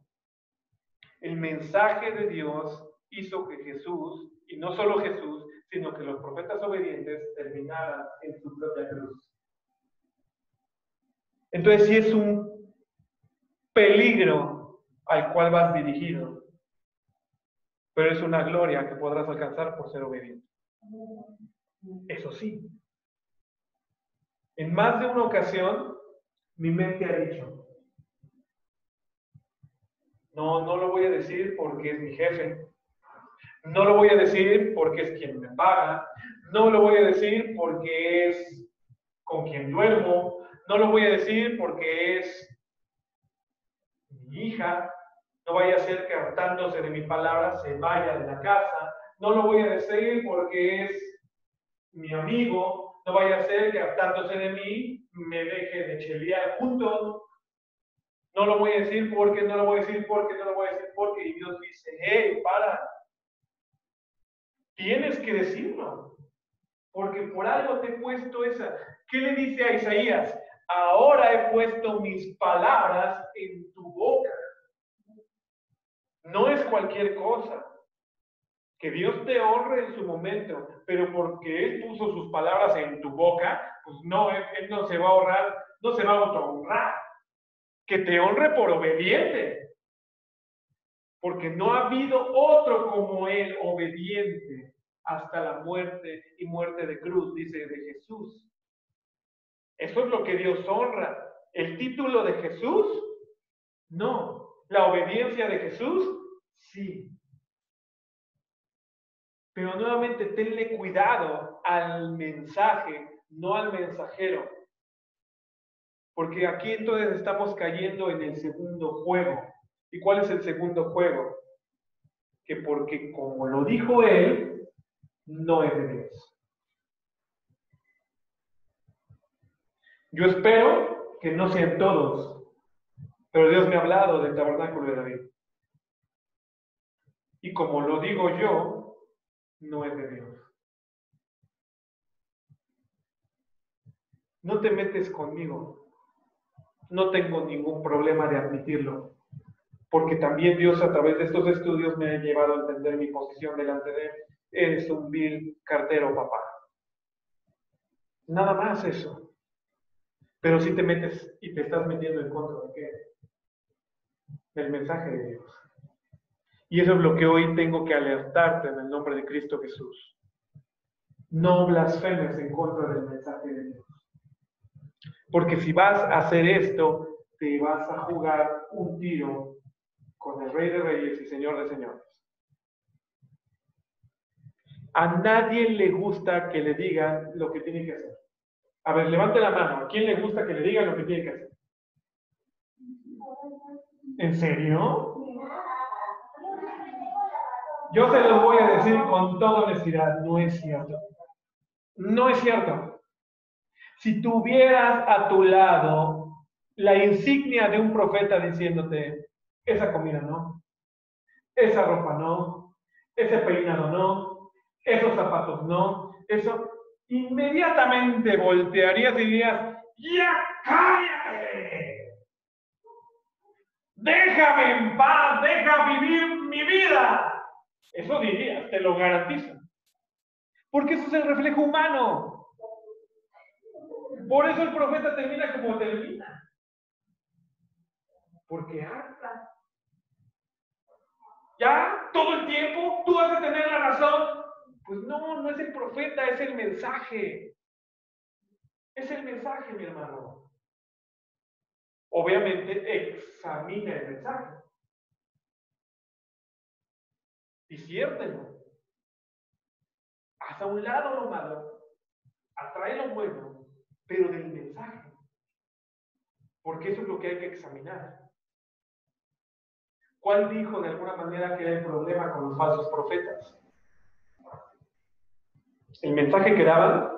Speaker 1: El mensaje de Dios hizo que Jesús, y no solo Jesús, sino que los profetas obedientes terminaran en su propia cruz. Entonces sí es un peligro al cual vas dirigido, pero es una gloria que podrás alcanzar por ser obediente. Eso sí, en más de una ocasión mi mente ha dicho, no lo voy a decir porque es mi jefe, no lo voy a decir porque es quien me paga, no lo voy a decir porque es con quien duermo, no lo voy a decir porque es mi hija, no vaya a ser que hartándose de mi palabra se vaya de la casa, no lo voy a decir porque es mi amigo, no vaya a ser que hartándose de mí me deje de chelear juntos, no lo voy a decir porque, no lo voy a decir porque, no lo voy a decir porque, y Dios dice, hey, para, tienes que decirlo, porque por algo te he puesto esa. ¿Qué le dice a Isaías? Ahora he puesto mis palabras en tu boca. No es cualquier cosa. Que Dios te honre en su momento, pero porque Él puso sus palabras en tu boca, pues no, Él no se va a honrar, no se va a auto-honrar. Que te honre por obediente. Porque no ha habido otro como Él, obediente, hasta la muerte y muerte de cruz, dice de Jesús. Eso es lo que Dios honra. ¿El título de Jesús? No. ¿La obediencia de Jesús? Sí. Pero nuevamente tenle cuidado al mensaje, no al mensajero. Porque aquí entonces estamos cayendo en el segundo juego. ¿Y cuál es el segundo juego? Que porque como lo dijo él, no es de Dios. Yo espero que no sean todos, pero Dios me ha hablado del tabernáculo de David. Y como lo digo yo, no es de Dios. No te metes conmigo. No tengo ningún problema de admitirlo. Porque también Dios a través de estos estudios me ha llevado a entender mi posición delante de él. Eres un vil cartero, papá. Nada más eso. Pero si te metes y te estás metiendo en contra de qué? Del mensaje de Dios. Y eso es lo que hoy tengo que alertarte en el nombre de Cristo Jesús. No blasfemes en contra del mensaje de Dios. Porque si vas a hacer esto, te vas a jugar un tiro con el Rey de Reyes y Señor de Señores. A nadie le gusta que le digan lo que tiene que hacer. A ver, levante la mano. ¿A quién le gusta que le digan lo que tiene que hacer? ¿En serio? Yo se los voy a decir con toda honestidad, no es cierto. No es cierto. Si tuvieras a tu lado la insignia de un profeta diciéndote, esa comida no, esa ropa no, ese peinado no, esos zapatos no, eso, inmediatamente voltearías y dirías, ¡ya cállate! ¡Déjame en paz! ¡Deja vivir mi vida! Eso dirías, te lo garantizo. Porque eso es el reflejo humano. Por eso el profeta termina como termina. Porque harta. Ya, todo el tiempo, tú vas a tener la razón. Pues no, no es el profeta, es el mensaje. Es el mensaje, mi hermano. Obviamente, examina el mensaje. Disciértelo. Haz a un lado lo malo, atrae lo bueno, pero del mensaje. Porque eso es lo que hay que examinar. ¿Cuál dijo de alguna manera que era el problema con los falsos profetas? ¿El mensaje que daban?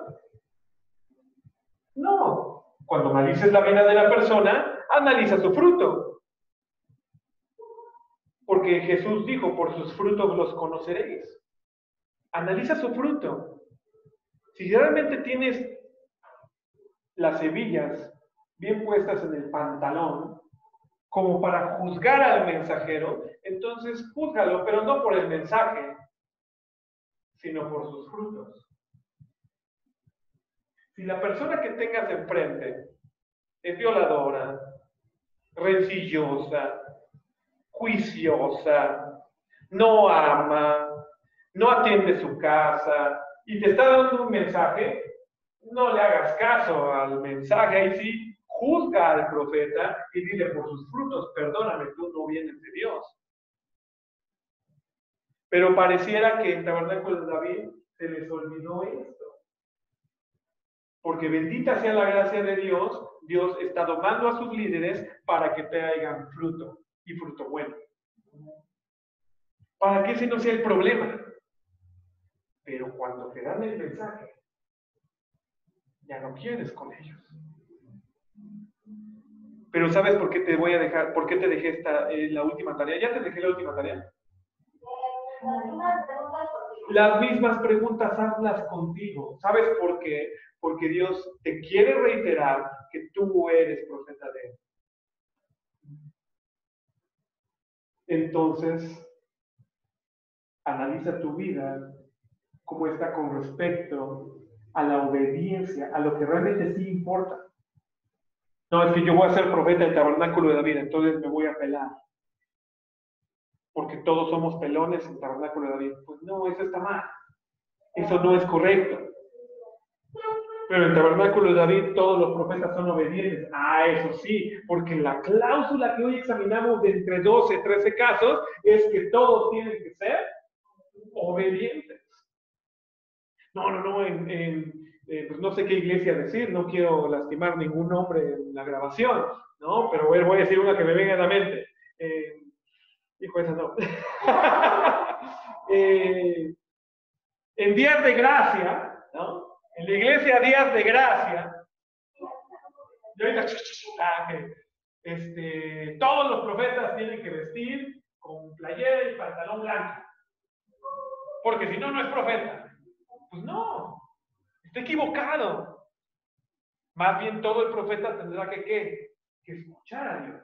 Speaker 1: No. Cuando analices la vida de la persona, analiza su fruto. Porque Jesús dijo, por sus frutos los conoceréis. Analiza su fruto. Si realmente tienes las hebillas bien puestas en el pantalón, como para juzgar al mensajero, entonces júzgalo, pero no por el mensaje, sino por sus frutos. Si la persona que tengas enfrente es violadora, rencillosa, juiciosa, no ama, no atiende su casa y te está dando un mensaje, no le hagas caso al mensaje, ahí sí, juzga al profeta y dile por sus frutos, perdóname, tú no vienes de Dios. Pero pareciera que en Tabernáculo de David se les olvidó esto. Porque bendita sea la gracia de Dios, Dios está domando a sus líderes para que traigan fruto, y fruto bueno. Para que ese no sea el problema. Pero cuando te dan el mensaje, ya no quieres con ellos. Pero ¿sabes por qué te voy a dejar? ¿Por qué te dejé la última tarea? ¿Ya te dejé la última tarea? Las mismas preguntas hazlas contigo. ¿Sabes por qué? Porque Dios te quiere reiterar que tú eres profeta de Él. Entonces, analiza tu vida, cómo está con respecto a la obediencia, a lo que realmente sí importa. No, es que yo voy a ser profeta del tabernáculo de David, entonces me voy a pelar. Porque todos somos pelones en el tabernáculo de David. Pues no, eso está mal. Eso no es correcto. Pero en el tabernáculo de David todos los profetas son obedientes. Ah, eso sí, porque la cláusula que hoy examinamos de entre 12 y 13 casos es que todos tienen que ser obedientes. No, pues no sé qué iglesia decir, no quiero lastimar ningún nombre en la grabación, ¿no? Pero voy a decir una que me venga a la mente. Hijo, esa no. En Días de Gracia, ¿no? En la iglesia Días de Gracia, y ahorita, todos los profetas tienen que vestir con playera y pantalón blanco. Porque si no, no es profeta. Pues no, está equivocado. Más bien todo el profeta tendrá que escuchar a Dios.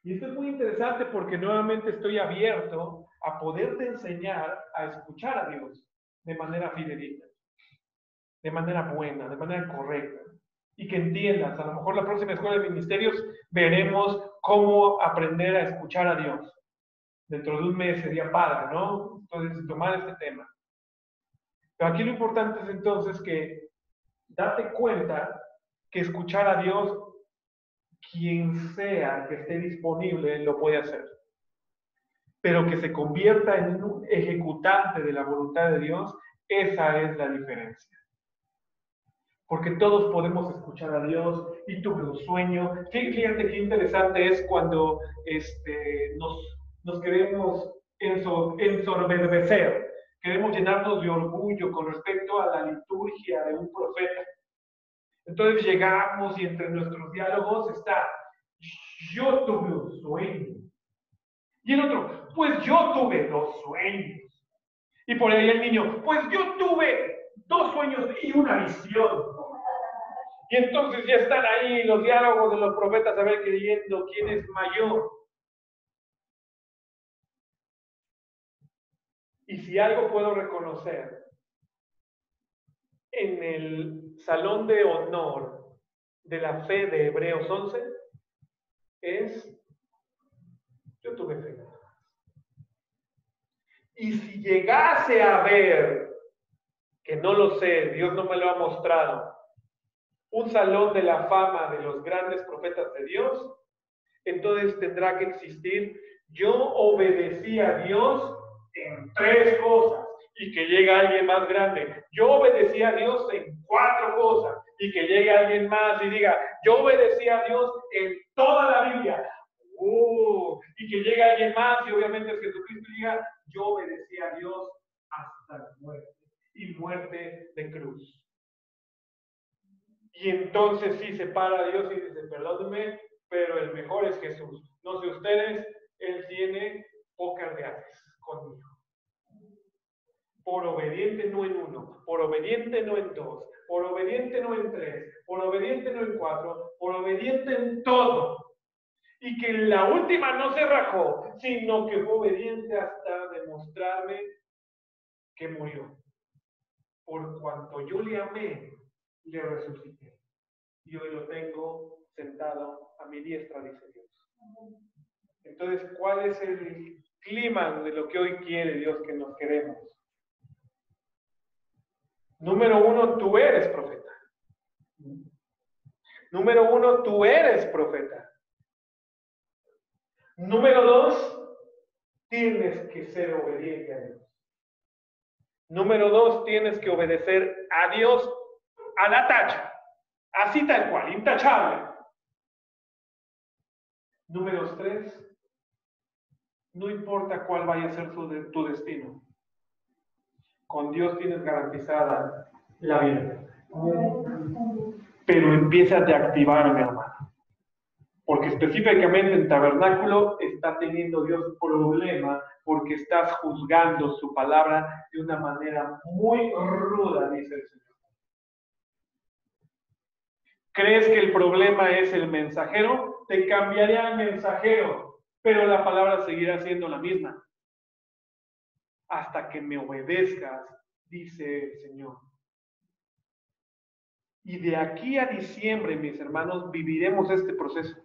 Speaker 1: Y esto es muy interesante porque nuevamente estoy abierto a poderte enseñar a escuchar a Dios de manera fidedigna, de manera buena, de manera correcta. Y que entiendas, a lo mejor la próxima escuela de ministerios veremos cómo aprender a escuchar a Dios. Dentro de un mes sería padre, ¿no? Entonces, tomar este tema. Pero aquí lo importante es entonces que date cuenta que escuchar a Dios, quien sea que esté disponible, lo puede hacer. Pero que se convierta en un ejecutante de la voluntad de Dios, esa es la diferencia. Porque todos podemos escuchar a Dios y tuve un sueño. Fíjate qué interesante es cuando nos queremos ensorberbecer, queremos llenarnos de orgullo con respecto a la liturgia de un profeta. Entonces llegamos y entre nuestros diálogos está, yo tuve un sueño. Y el otro, pues yo tuve 2 sueños. Y por ahí el niño, pues yo tuve 2 sueños y una visión. Y entonces ya están ahí los diálogos de los profetas, a ver, creyendo quién es mayor. Y si algo puedo reconocer en el salón de honor de la fe de Hebreos 11, es, yo tuve fe. Y si llegase a ver, que no lo sé, Dios no me lo ha mostrado, un salón de la fama de los grandes profetas de Dios, entonces tendrá que existir, yo obedecí a Dios en 3 cosas, y que llegue alguien más grande. Yo obedecí a Dios en 4 cosas, y que llegue alguien más y diga, yo obedecí a Dios en toda la Biblia. Y que llegue alguien más, y obviamente es Jesucristo, y diga, yo obedecí a Dios hasta la muerte, y muerte de cruz. Y entonces sí se para a Dios y dice, perdónenme, pero el mejor es Jesús. No sé ustedes, Él tiene pocas gracias conmigo. Por obediente no en 1, por obediente no en 2, por obediente no en 3, por obediente no en 4, por obediente en todo. Y que en la última no se rajó, sino que fue obediente hasta demostrarme que murió. Por cuanto yo le amé, le resucité. Y hoy lo tengo sentado a mi diestra, dice Dios. Entonces, ¿cuál es el clima de lo que hoy quiere Dios que nos queremos? Número 1, tú eres profeta. Número 1, tú eres profeta. Número 2, tienes que ser obediente a Dios. Número 2, tienes que obedecer a Dios a la tacha. Así tal cual, intachable. Número 3, no importa cuál vaya a ser tu destino. Con Dios tienes garantizada la vida. Pero empieza a activar, mi hermano. Porque específicamente en tabernáculo está teniendo Dios problema porque estás juzgando su palabra de una manera muy ruda, dice el Señor. ¿Crees que el problema es el mensajero? Te cambiaré al mensajero, pero la palabra seguirá siendo la misma. Hasta que me obedezcas, dice el Señor. Y de aquí a diciembre, mis hermanos, viviremos este proceso.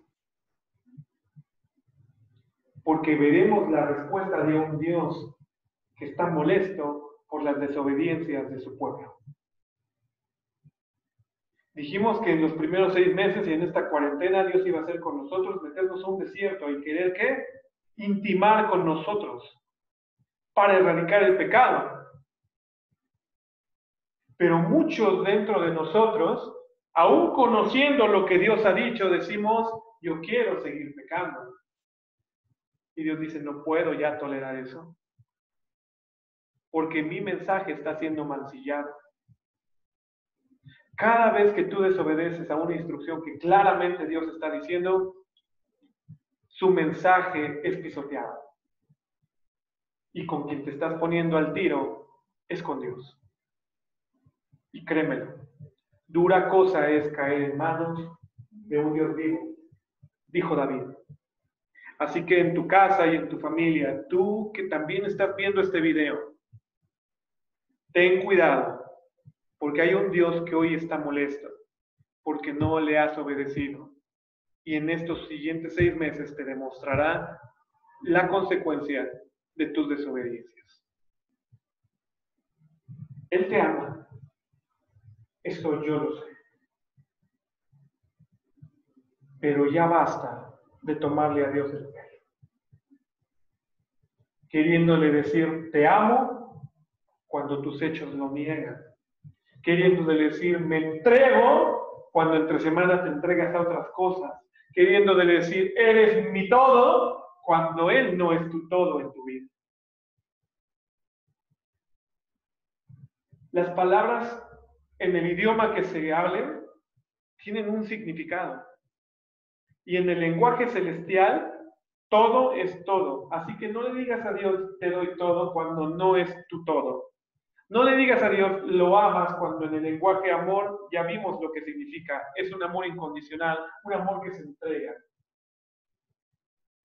Speaker 1: Porque veremos la respuesta de un Dios que está molesto por las desobediencias de su pueblo. Dijimos que en los primeros 6 meses y en esta cuarentena Dios iba a hacer con nosotros, meternos a un desierto y querer ¿qué? Intimar con nosotros para erradicar el pecado. Pero muchos dentro de nosotros, aún conociendo lo que Dios ha dicho, decimos, yo quiero seguir pecando. Y Dios dice, no puedo ya tolerar eso, porque mi mensaje está siendo mancillado. Cada vez que tú desobedeces a una instrucción que claramente Dios está diciendo, su mensaje es pisoteado. Y con quien te estás poniendo al tiro es con Dios. Y créemelo, dura cosa es caer en manos de un Dios vivo, dijo David. Así que en tu casa y en tu familia, tú que también estás viendo este video, ten cuidado, porque hay un Dios que hoy está molesto, porque no le has obedecido. Y en estos siguientes 6 meses te demostrará la consecuencia de tus desobediencias. Él te ama. Eso yo lo sé. Pero ya basta de tomarle a Dios el pelo. Queriéndole decir, te amo, cuando tus hechos lo niegan. Queriéndole decir, me entrego, cuando entre semana te entregas a otras cosas. Queriéndole decir, eres mi todo, cuando Él no es tu todo en tu vida. Las palabras en el idioma que se hablen tienen un significado. Y en el lenguaje celestial, todo es todo. Así que no le digas a Dios, te doy todo, cuando no es tu todo. No le digas a Dios, lo amas, cuando en el lenguaje amor ya vimos lo que significa. Es un amor incondicional, un amor que se entrega.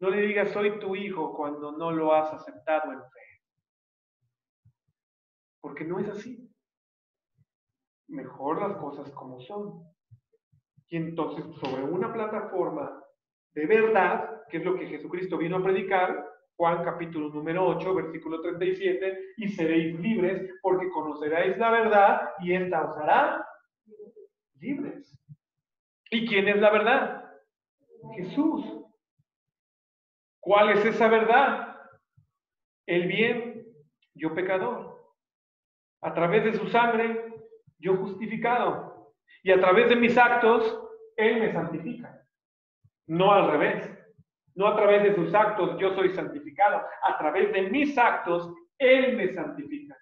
Speaker 1: No le digas, soy tu hijo, cuando no lo has aceptado en fe. Porque no es así. Mejor las cosas como son. Y entonces, sobre una plataforma de verdad, que es lo que Jesucristo vino a predicar, Juan capítulo número 8, versículo 37, y seréis libres porque conoceréis la verdad y esta os hará libres. ¿Y quién es la verdad? Jesús. ¿Cuál es esa verdad? El bien, yo pecador. A través de su sangre, yo justificado. Y a través de mis actos, Él me santifica. No al revés. No a través de sus actos yo soy santificado. A través de mis actos, Él me santifica.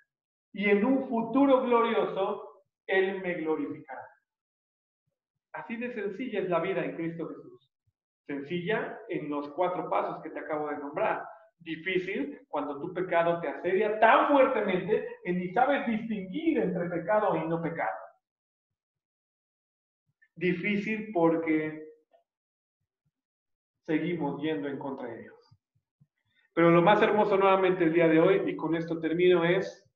Speaker 1: Y en un futuro glorioso, Él me glorificará. Así de sencilla es la vida en Cristo Jesús. Sencilla en los 4 pasos que te acabo de nombrar. Difícil cuando tu pecado te asedia tan fuertemente que ni sabes distinguir entre pecado y no pecado. Difícil porque seguimos yendo en contra de Dios. Pero lo más hermoso nuevamente el día de hoy, y con esto termino, es,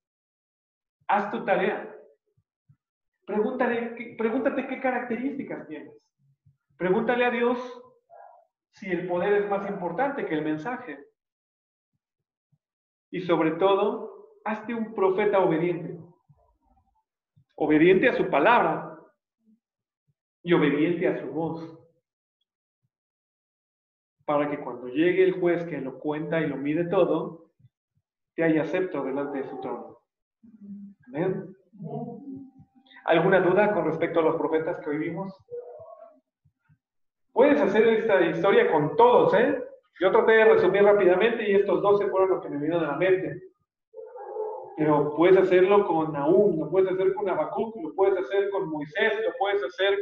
Speaker 1: haz tu tarea. Pregúntate qué características tienes. Pregúntale a Dios si el poder es más importante que el mensaje. Y sobre todo, hazte un profeta obediente. Obediente a su palabra y obediente a su voz. Para que cuando llegue el juez que lo cuenta y lo mide todo, te haya acepto delante de su trono. ¿Amén? ¿Alguna duda con respecto a los profetas que hoy vimos? Puedes hacer esta historia con todos, ¿eh? Yo traté de resumir rápidamente y estos 12 fueron los que me vinieron a la mente. Pero puedes hacerlo con Nahum, lo puedes hacer con Habacuc, lo puedes hacer con Moisés, lo puedes hacer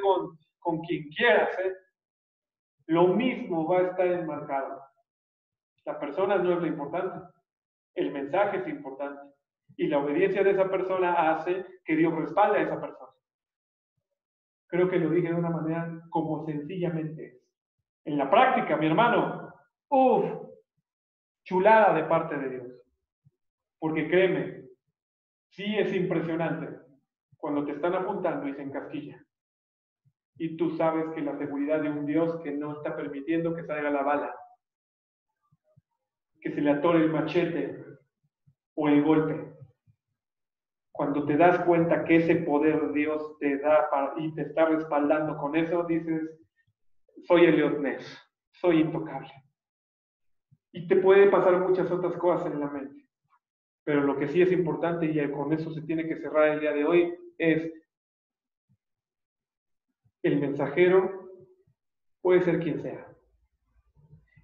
Speaker 1: con quien quieras, ¿eh? Lo mismo va a estar enmarcado. La persona no es lo importante, el mensaje es importante. Y la obediencia de esa persona hace que Dios respalde a esa persona. Creo que lo dije de una manera como sencillamente es. En la práctica, mi hermano, chulada de parte de Dios. Porque créeme, sí es impresionante cuando te están apuntando y se encasquilla. Y tú sabes que la seguridad de un Dios que no está permitiendo que salga la bala, que se le atore el machete o el golpe. Cuando te das cuenta que ese poder Dios te da y te está respaldando con eso, dices, soy Elliot Ness, soy intocable. Y te puede pasar muchas otras cosas en la mente. Pero lo que sí es importante, y con eso se tiene que cerrar el día de hoy, es: el mensajero puede ser quien sea.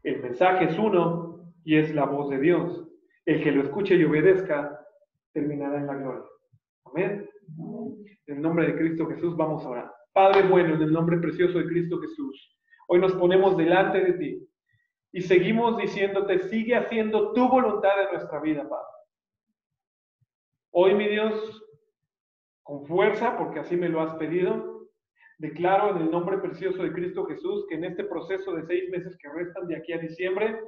Speaker 1: El mensaje es uno y es la voz de Dios. El que lo escuche y obedezca terminará en la gloria. Amén. En el nombre de Cristo Jesús vamos a orar. Padre bueno, en el nombre precioso de Cristo Jesús, hoy nos ponemos delante de ti y seguimos diciéndote: sigue haciendo tu voluntad en nuestra vida, Padre. Hoy, mi Dios, con fuerza, porque así me lo has pedido, declaro en el nombre precioso de Cristo Jesús que en este proceso de 6 meses que restan de aquí a diciembre,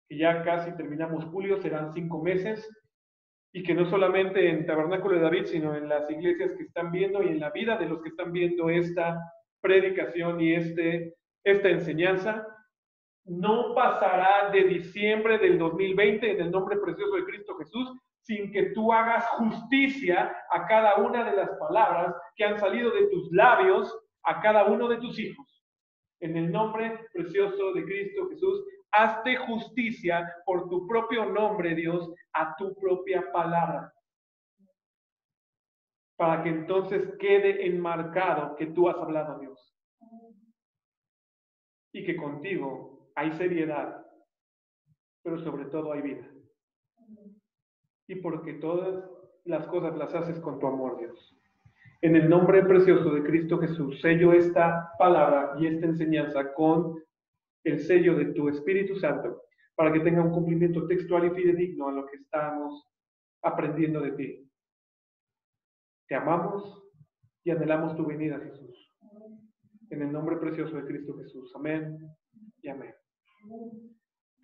Speaker 1: que ya casi terminamos julio, serán 5 meses, y que no solamente en Tabernáculo de David, sino en las iglesias que están viendo y en la vida de los que están viendo esta predicación y esta enseñanza, no pasará de diciembre del 2020 en el nombre precioso de Cristo Jesús, sin que tú hagas justicia a cada una de las palabras que han salido de tus labios a cada uno de tus hijos. En el nombre precioso de Cristo Jesús, hazte justicia por tu propio nombre, Dios, a tu propia palabra, para que entonces quede enmarcado que tú has hablado, Dios, y que contigo hay seriedad, pero sobre todo hay vida. Y porque todas las cosas las haces con tu amor, Dios. En el nombre precioso de Cristo Jesús, sello esta palabra y esta enseñanza con el sello de tu Espíritu Santo, para que tenga un cumplimiento textual y fidedigno a lo que estamos aprendiendo de ti. Te amamos y anhelamos tu venida, Jesús. En el nombre precioso de Cristo Jesús. Amén y amén.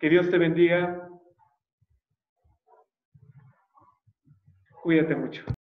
Speaker 1: Que Dios te bendiga. Cuídate mucho.